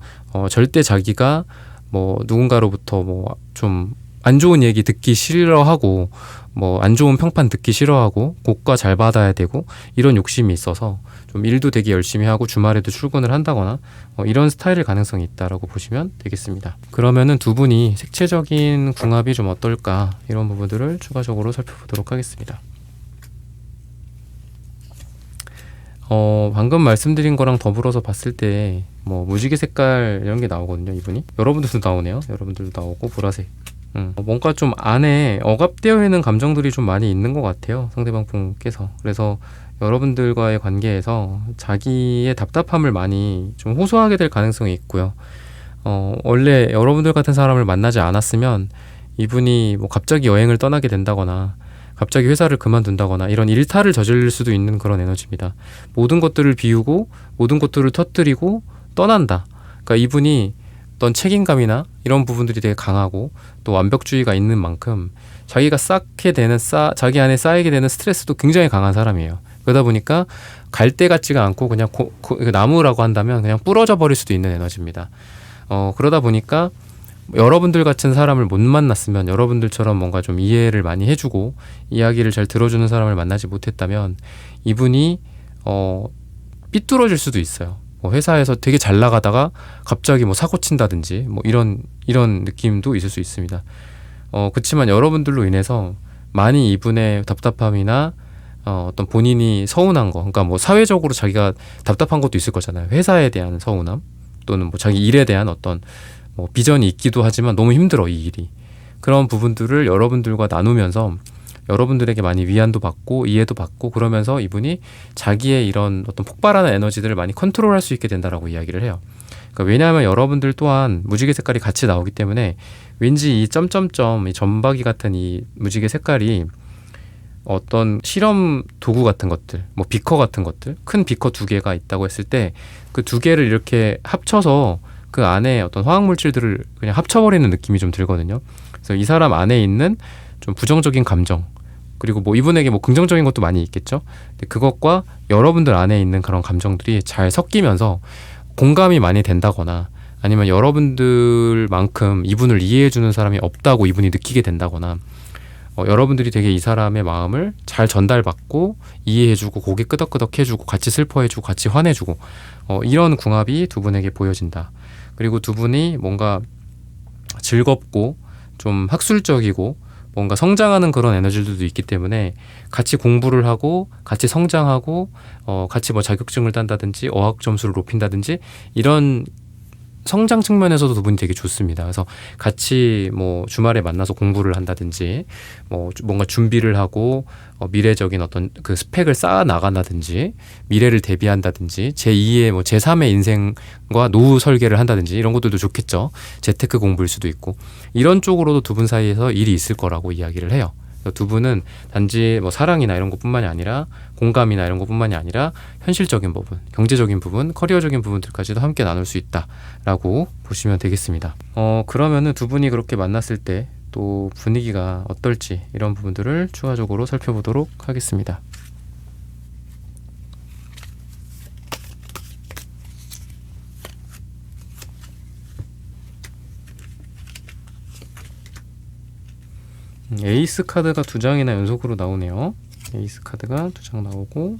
절대 자기가 뭐 누군가로부터 뭐 좀 안 좋은 얘기 듣기 싫어하고 뭐 안 좋은 평판 듣기 싫어하고 고가 잘 받아야 되고 이런 욕심이 있어서 좀 일도 되게 열심히 하고 주말에도 출근을 한다거나 이런 스타일일 가능성이 있다라고 보시면 되겠습니다. 그러면은 두 분이 색채적인 궁합이 좀 어떨까 이런 부분들을 추가적으로 살펴보도록 하겠습니다. 방금 말씀드린 거랑 더불어서 봤을 때 뭐 무지개 색깔 이런 게 나오거든요. 이분이 여러분들도 나오네요. 여러분들도 나오고 보라색 뭔가 좀 안에 억압되어 있는 감정들이 좀 많이 있는 것 같아요. 상대방 분께서. 그래서 여러분들과의 관계에서 자기의 답답함을 많이 좀 호소하게 될 가능성이 있고요. 원래 여러분들 같은 사람을 만나지 않았으면 이분이 뭐 갑자기 여행을 떠나게 된다거나 갑자기 회사를 그만둔다거나 이런 일탈을 저지를 수도 있는 그런 에너지입니다. 모든 것들을 비우고 모든 것들을 터뜨리고 떠난다. 그러니까 이분이 어떤 책임감이나 이런 부분들이 되게 강하고 또 완벽주의가 있는 만큼 자기가 자기 안에 쌓이게 되는 스트레스도 굉장히 강한 사람이에요. 그러다 보니까 갈대 같지가 않고 그냥 나무라고 한다면 그냥 부러져 버릴 수도 있는 에너지입니다. 그러다 보니까 여러분들 같은 사람을 못 만났으면 여러분들처럼 뭔가 좀 이해를 많이 해주고 이야기를 잘 들어주는 사람을 만나지 못했다면 이분이 삐뚤어질 수도 있어요. 뭐 회사에서 되게 잘 나가다가 갑자기 뭐 사고 친다든지 뭐 이런 느낌도 있을 수 있습니다. 그렇지만 여러분들로 인해서 많이 이분의 답답함이나 어떤 본인이 서운한 거, 그러니까 뭐 사회적으로 자기가 답답한 것도 있을 거잖아요. 회사에 대한 서운함 또는 뭐 자기 일에 대한 어떤 뭐 비전이 있기도 하지만 너무 힘들어 이 일이. 그런 부분들을 여러분들과 나누면서 여러분들에게 많이 위안도 받고 이해도 받고 그러면서 이분이 자기의 이런 어떤 폭발하는 에너지들을 많이 컨트롤할 수 있게 된다라고 이야기를 해요. 그러니까 왜냐하면 여러분들 또한 무지개 색깔이 같이 나오기 때문에 왠지 이 점점점 이 점박이 같은 이 무지개 색깔이 어떤 실험 도구 같은 것들, 뭐 비커 같은 것들, 큰 비커 두 개가 있다고 했을 때 그 두 개를 이렇게 합쳐서 그 안에 어떤 화학 물질들을 그냥 합쳐버리는 느낌이 좀 들거든요. 그래서 이 사람 안에 있는 좀 부정적인 감정, 그리고 뭐 이분에게 뭐 긍정적인 것도 많이 있겠죠. 근데 그것과 여러분들 안에 있는 그런 감정들이 잘 섞이면서 공감이 많이 된다거나 아니면 여러분들만큼 이분을 이해해주는 사람이 없다고 이분이 느끼게 된다거나 여러분들이 되게 이 사람의 마음을 잘 전달받고 이해해주고 고개 끄덕끄덕 해주고 같이 슬퍼해주고 같이 화내주고 이런 궁합이 두 분에게 보여진다. 그리고 두 분이 뭔가 즐겁고 좀 학술적이고 뭔가 성장하는 그런 에너지들도 있기 때문에 같이 공부를 하고 같이 성장하고 같이 뭐 자격증을 딴다든지 어학 점수를 높인다든지 이런 성장 측면에서도 두 분이 되게 좋습니다. 그래서 같이 뭐 주말에 만나서 공부를 한다든지 뭐 뭔가 준비를 하고 미래적인 어떤 그 스펙을 쌓아 나간다든지 미래를 대비한다든지 제2의 뭐 제3의 인생과 노후 설계를 한다든지 이런 것들도 좋겠죠. 재테크 공부일 수도 있고 이런 쪽으로도 두 분 사이에서 일이 있을 거라고 이야기를 해요. 두 분은 단지 뭐 사랑이나 이런 것뿐만이 아니라 공감이나 이런 것뿐만이 아니라 현실적인 부분, 경제적인 부분, 커리어적인 부분들까지도 함께 나눌 수 있다라고 보시면 되겠습니다. 그러면은 두 분이 그렇게 만났을 때 또 분위기가 어떨지 이런 부분들을 추가적으로 살펴보도록 하겠습니다. 에이스 카드가 2장이나 연속으로 나오네요. 에이스 카드가 2장 나오고,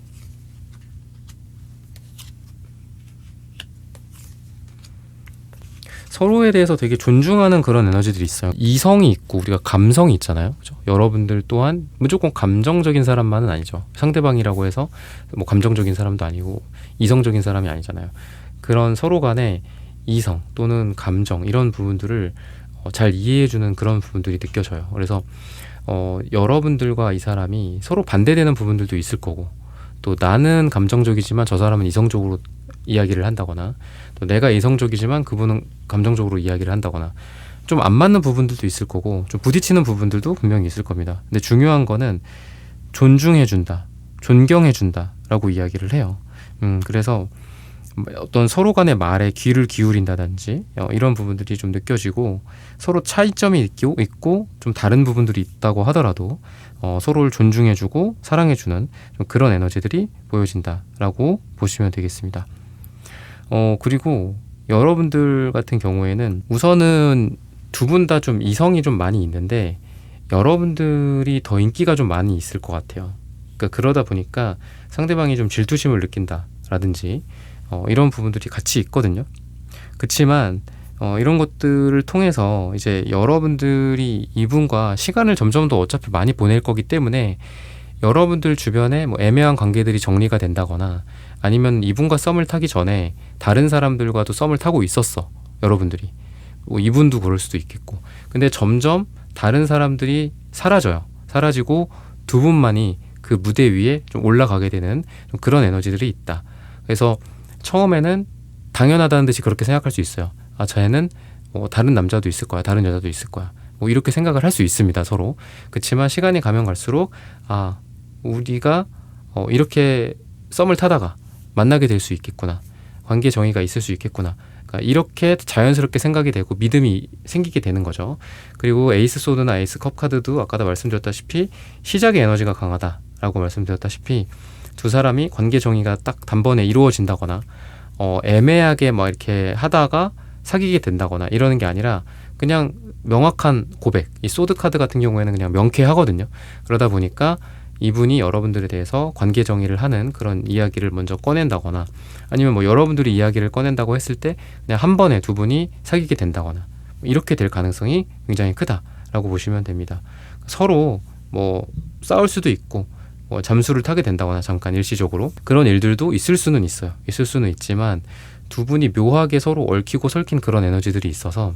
서로에 대해서 되게 존중하는 그런 에너지들이 있어요. 이성이 있고 우리가 감성이 있잖아요. 그죠? 여러분들 또한 무조건 감정적인 사람만은 아니죠. 상대방이라고 해서 뭐 감정적인 사람도 아니고 이성적인 사람이 아니잖아요. 그런 서로 간의 이성 또는 감정 이런 부분들을 잘 이해해주는 그런 부분들이 느껴져요. 그래서 여러분들과 이 사람이 서로 반대되는 부분들도 있을 거고, 또 나는 감정적이지만 저 사람은 이성적으로 이야기를 한다거나, 또 내가 이성적이지만 그분은 감정적으로 이야기를 한다거나, 좀 안 맞는 부분들도 있을 거고, 좀 부딪히는 부분들도 분명히 있을 겁니다. 근데 중요한 거는 존중해준다, 존경해준다 라고 이야기를 해요. 그래서 어떤 서로 간의 말에 귀를 기울인다든지 이런 부분들이 좀 느껴지고, 서로 차이점이 있고 좀 다른 부분들이 있다고 하더라도 서로를 존중해주고 사랑해주는 좀 그런 에너지들이 보여진다라고 보시면 되겠습니다. 그리고 여러분들 같은 경우에는 우선은 두 분 다 좀 이성이 좀 많이 있는데 여러분들이 더 인기가 좀 많이 있을 것 같아요. 그러니까 그러다 보니까 상대방이 좀 질투심을 느낀다라든지 이런 부분들이 같이 있거든요. 그치만 이런 것들을 통해서 이제 여러분들이 이분과 시간을 점점 더 어차피 많이 보낼 거기 때문에 여러분들 주변에 뭐 애매한 관계들이 정리가 된다거나, 아니면 이분과 썸을 타기 전에 다른 사람들과도 썸을 타고 있었어, 여러분들이. 뭐 이분도 그럴 수도 있겠고. 근데 점점 다른 사람들이 사라지고 두 분만이 그 무대 위에 좀 올라가게 되는 좀 그런 에너지들이 있다. 그래서 처음에는 당연하다는 듯이 그렇게 생각할 수 있어요. 아, 쟤는 다른 남자도 있을 거야, 다른 여자도 있을 거야, 뭐 이렇게 생각을 할 수 있습니다, 서로. 그렇지만 시간이 가면 갈수록 우리가 이렇게 썸을 타다가 만나게 될 수 있겠구나, 관계 정의가 있을 수 있겠구나, 그러니까 이렇게 자연스럽게 생각이 되고 믿음이 생기게 되는 거죠. 그리고 에이스 소드나 에이스 컵 카드도 아까도 말씀드렸다시피 시작의 에너지가 강하다라고 말씀드렸다시피, 두 사람이 관계 정의가 딱 단번에 이루어진다거나 애매하게 막 이렇게 하다가 사귀게 된다거나 이러는 게 아니라 그냥 명확한 고백, 이 소드 카드 같은 경우에는 그냥 명쾌하거든요. 그러다 보니까 이분이 여러분들에 대해서 관계 정의를 하는 그런 이야기를 먼저 꺼낸다거나, 아니면 뭐 여러분들이 이야기를 꺼낸다고 했을 때 그냥 한 번에 두 분이 사귀게 된다거나, 이렇게 될 가능성이 굉장히 크다라고 보시면 됩니다. 서로 뭐 싸울 수도 있고 잠수를 타게 된다거나 잠깐 일시적으로 그런 일들도 있을 수는 있어요. 있을 수는 있지만 두 분이 묘하게 서로 얽히고 설킨 그런 에너지들이 있어서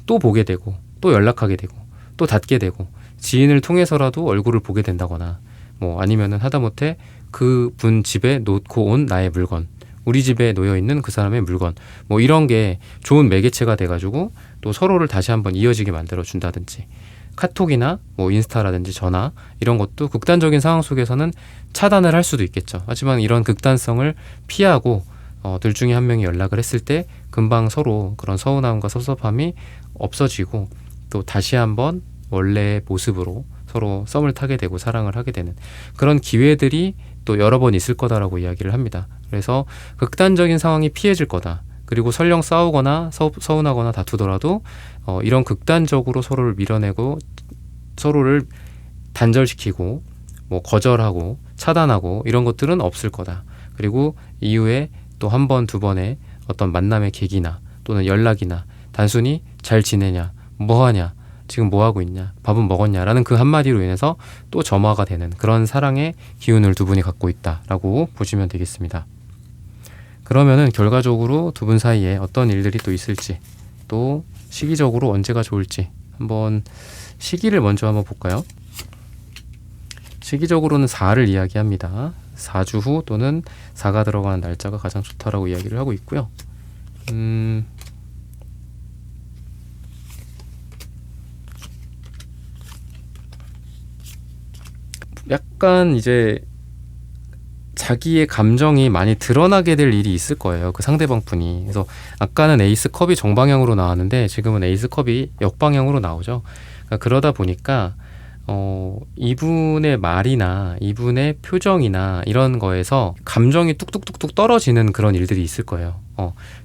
또 보게 되고 또 연락하게 되고 또 닿게 되고, 지인을 통해서라도 얼굴을 보게 된다거나, 뭐 아니면은 하다못해 그 분 집에 놓고 온 나의 물건, 우리 집에 놓여있는 그 사람의 물건, 뭐 이런 게 좋은 매개체가 돼가지고 또 서로를 다시 한번 이어지게 만들어 준다든지, 카톡이나 뭐 인스타라든지 전화 이런 것도 극단적인 상황 속에서는 차단을 할 수도 있겠죠. 하지만 이런 극단성을 피하고 둘 중에 한 명이 연락을 했을 때 금방 서로 그런 서운함과 섭섭함이 없어지고 또 다시 한번 원래의 모습으로 서로 썸을 타게 되고 사랑을 하게 되는 그런 기회들이 또 여러 번 있을 거다라고 이야기를 합니다. 그래서 극단적인 상황이 피해질 거다. 그리고 설령 싸우거나 서운하거나 다투더라도 이런 극단적으로 서로를 밀어내고 서로를 단절시키고 뭐 거절하고 차단하고 이런 것들은 없을 거다. 그리고 이후에 또 한 번, 두 번의 어떤 만남의 계기나 또는 연락이나 단순히 잘 지내냐, 뭐하냐, 지금 뭐하고 있냐, 밥은 먹었냐 라는 그 한마디로 인해서 또 점화가 되는 그런 사랑의 기운을 두 분이 갖고 있다라고 보시면 되겠습니다. 그러면은 결과적으로 두 분 사이에 어떤 일들이 또 있을지, 또 시기적으로 언제가 좋을지 한번 시기를 먼저 한번 볼까요? 시기적으로는 4를 이야기합니다. 4주 후 또는 4가 들어가는 날짜가 가장 좋다라고 이야기를 하고 있고요. 약간 이제 자기의 감정이 많이 드러나게 될 일이 있을 거예요. 그 상대방 분이. 그래서 아까는 에이스 컵이 정방향으로 나왔는데 지금은 에이스 컵이 역방향으로 나오죠. 그러니까 그러다 보니까 이분의 말이나 이분의 표정이나 이런 거에서 감정이 뚝뚝뚝뚝 떨어지는 그런 일들이 있을 거예요.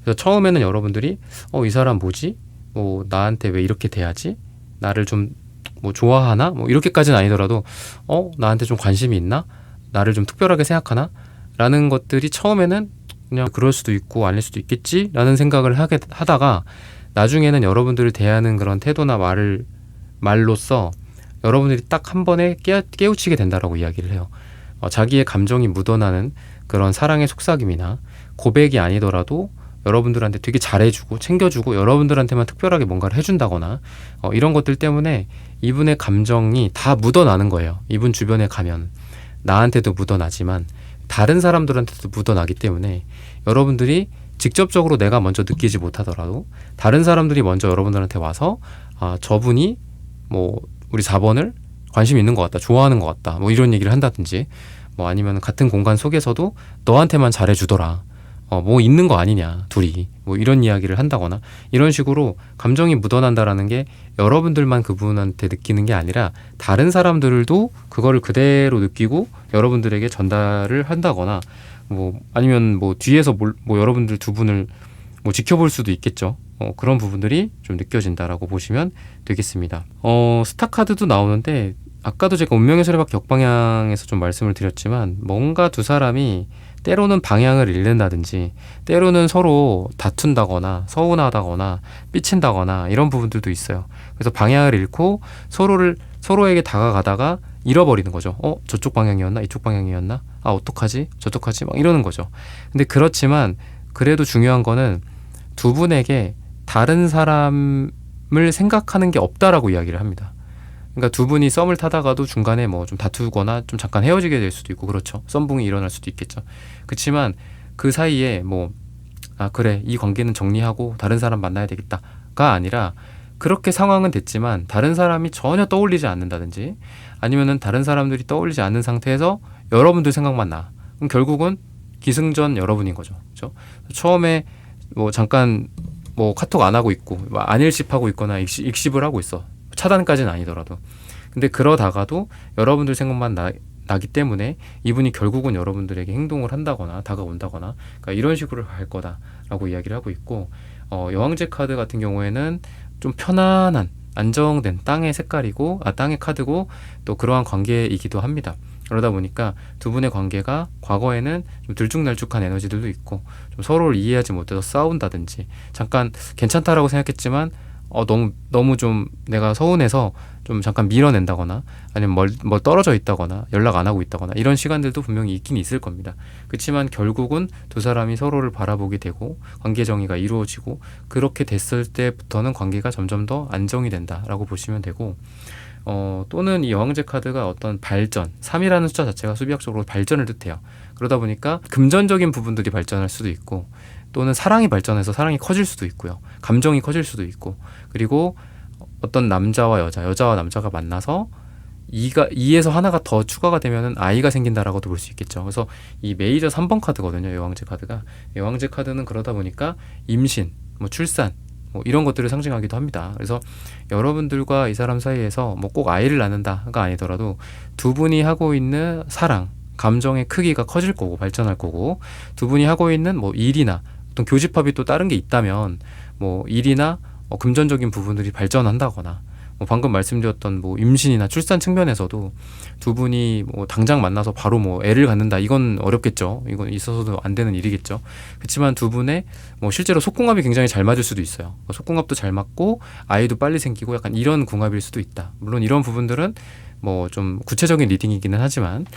그래서 처음에는 여러분들이 이 사람 뭐지? 나한테 왜 이렇게 대하지? 나를 좀 뭐 좋아하나? 뭐 이렇게까지는 아니더라도 나한테 좀 관심이 있나? 나를 좀 특별하게 생각하나? 라는 것들이 처음에는 그냥 그럴 수도 있고 아닐 수도 있겠지? 라는 생각을 하다가 나중에는 여러분들을 대하는 그런 태도나 말로써 여러분들이 딱 한 번에 깨우치게 된다라고 이야기를 해요. 자기의 감정이 묻어나는 그런 사랑의 속삭임이나 고백이 아니더라도 여러분들한테 되게 잘해주고 챙겨주고 여러분들한테만 특별하게 뭔가를 해준다거나 이런 것들 때문에 이분의 감정이 다 묻어나는 거예요. 이분 주변에 가면 나한테도 묻어나지만 다른 사람들한테도 묻어나기 때문에 여러분들이 직접적으로 내가 먼저 느끼지 못하더라도 다른 사람들이 먼저 여러분들한테 와서 저분이 뭐 우리 4번을 관심 있는 것 같다, 좋아하는 것 같다, 뭐 이런 얘기를 한다든지 뭐 아니면 같은 공간 속에서도 너한테만 잘해주더라, 뭐 있는 거 아니냐 둘이, 뭐 이런 이야기를 한다거나 이런 식으로 감정이 묻어난다라는 게 여러분들만 그분한테 느끼는 게 아니라 다른 사람들도 그거를 그대로 느끼고 여러분들에게 전달을 한다거나 뭐 아니면 뭐 뒤에서 뭐 여러분들 두 분을 뭐 지켜볼 수도 있겠죠. 그런 부분들이 좀 느껴진다라고 보시면 되겠습니다. 스타카드도 나오는데 아까도 제가 운명의 수레바퀴 역방향에서 좀 말씀을 드렸지만 뭔가 두 사람이 때로는 방향을 잃는다든지 때로는 서로 다툰다거나 서운하다거나 삐친다거나 이런 부분들도 있어요. 그래서 방향을 잃고 서로에게 다가가다가 잃어버리는 거죠. 저쪽 방향이었나? 이쪽 방향이었나? 어떡하지? 저떡하지? 막 이러는 거죠. 근데 그렇지만 그래도 중요한 거는 두 분에게 다른 사람을 생각하는 게 없다라고 이야기를 합니다. 그러니까 두 분이 썸을 타다가도 중간에 뭐 좀 다투거나 좀 잠깐 헤어지게 될 수도 있고 그렇죠. 썸붕이 일어날 수도 있겠죠. 그렇지만 그 사이에 뭐 그래 이 관계는 정리하고 다른 사람 만나야 되겠다가 아니라 그렇게 상황은 됐지만 다른 사람이 전혀 떠올리지 않는다든지 아니면은 다른 사람들이 떠올리지 않는 상태에서 여러분들 생각만 나. 그럼 결국은 기승전 여러분인 거죠. 그렇죠? 처음에 뭐 잠깐 뭐 카톡 안 하고 있고 안일십하고 있거나 익십을 하고 있어. 차단까지는 아니더라도. 근데 그러다가도 여러분들 생각만 나기 때문에 이분이 결국은 여러분들에게 행동을 한다거나 다가온다거나 그러니까 이런 식으로 갈 거다라고 이야기를 하고 있고 여왕제 카드 같은 경우에는 좀 편안한 안정된 땅의 색깔이고 땅의 카드고 또 그러한 관계이기도 합니다. 그러다 보니까 두 분의 관계가 과거에는 좀 들쭉날쭉한 에너지들도 있고 좀 서로를 이해하지 못해서 싸운다든지 잠깐 괜찮다라고 생각했지만 너무 좀 내가 서운해서 좀 잠깐 밀어낸다거나 아니면 뭘 떨어져 있다거나 연락 안 하고 있다거나 이런 시간들도 분명히 있긴 있을 겁니다. 그렇지만 결국은 두 사람이 서로를 바라보게 되고 관계 정의가 이루어지고 그렇게 됐을 때부터는 관계가 점점 더 안정이 된다라고 보시면 되고 또는 이 여왕제 카드가 어떤 발전 3이라는 숫자 자체가 수비학적으로 발전을 뜻해요. 그러다 보니까 금전적인 부분들이 발전할 수도 있고 또는 사랑이 발전해서 사랑이 커질 수도 있고요. 감정이 커질 수도 있고 그리고 어떤 남자와 여자와 남자가 만나서 2에서 하나가 더 추가가 되면은 아이가 생긴다라고도 볼 수 있겠죠. 그래서 이 메이저 3번 카드거든요. 여왕제 카드가. 여왕제 카드는 그러다 보니까 임신, 뭐 출산 뭐 이런 것들을 상징하기도 합니다. 그래서 여러분들과 이 사람 사이에서 뭐 꼭 아이를 낳는다가 아니더라도 두 분이 하고 있는 사랑, 감정의 크기가 커질 거고 발전할 거고 두 분이 하고 있는 뭐 일이나 어떤 교집합이 또 다른 게 있다면 뭐 일이나 금전적인 부분들이 발전한다거나 뭐 방금 말씀드렸던 뭐 임신이나 출산 측면에서도 두 분이 뭐 당장 만나서 바로 뭐 애를 갖는다 이건 어렵겠죠. 이건 있어서도 안 되는 일이겠죠. 그렇지만 두 분의 뭐 실제로 속궁합이 굉장히 잘 맞을 수도 있어요. 속궁합도 잘 맞고 아이도 빨리 생기고 약간 이런 궁합일 수도 있다. 물론 이런 부분들은 뭐 좀 구체적인 리딩이기는 하지만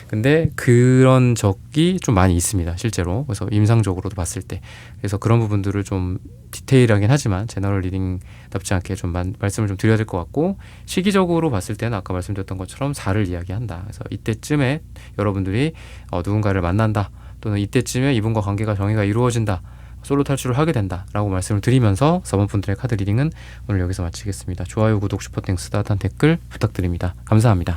근데 그런 적이 좀 많이 있습니다. 실제로. 그래서 임상적으로도 봤을 때. 그래서 그런 부분들을 좀 디테일하긴 하지만 제너럴 리딩답지 않게 좀 말씀을 좀 드려야 될 것 같고 시기적으로 봤을 때는 아까 말씀드렸던 것처럼 4를 이야기한다. 그래서 이때쯤에 여러분들이 누군가를 만난다. 또는 이때쯤에 이분과 관계가 정의가 이루어진다. 솔로 탈출을 하게 된다 라고 말씀을 드리면서 4번 분들의 카드 리딩은 오늘 여기서 마치겠습니다. 좋아요, 구독, 슈퍼땡스, 따뜻한 댓글 부탁드립니다. 감사합니다.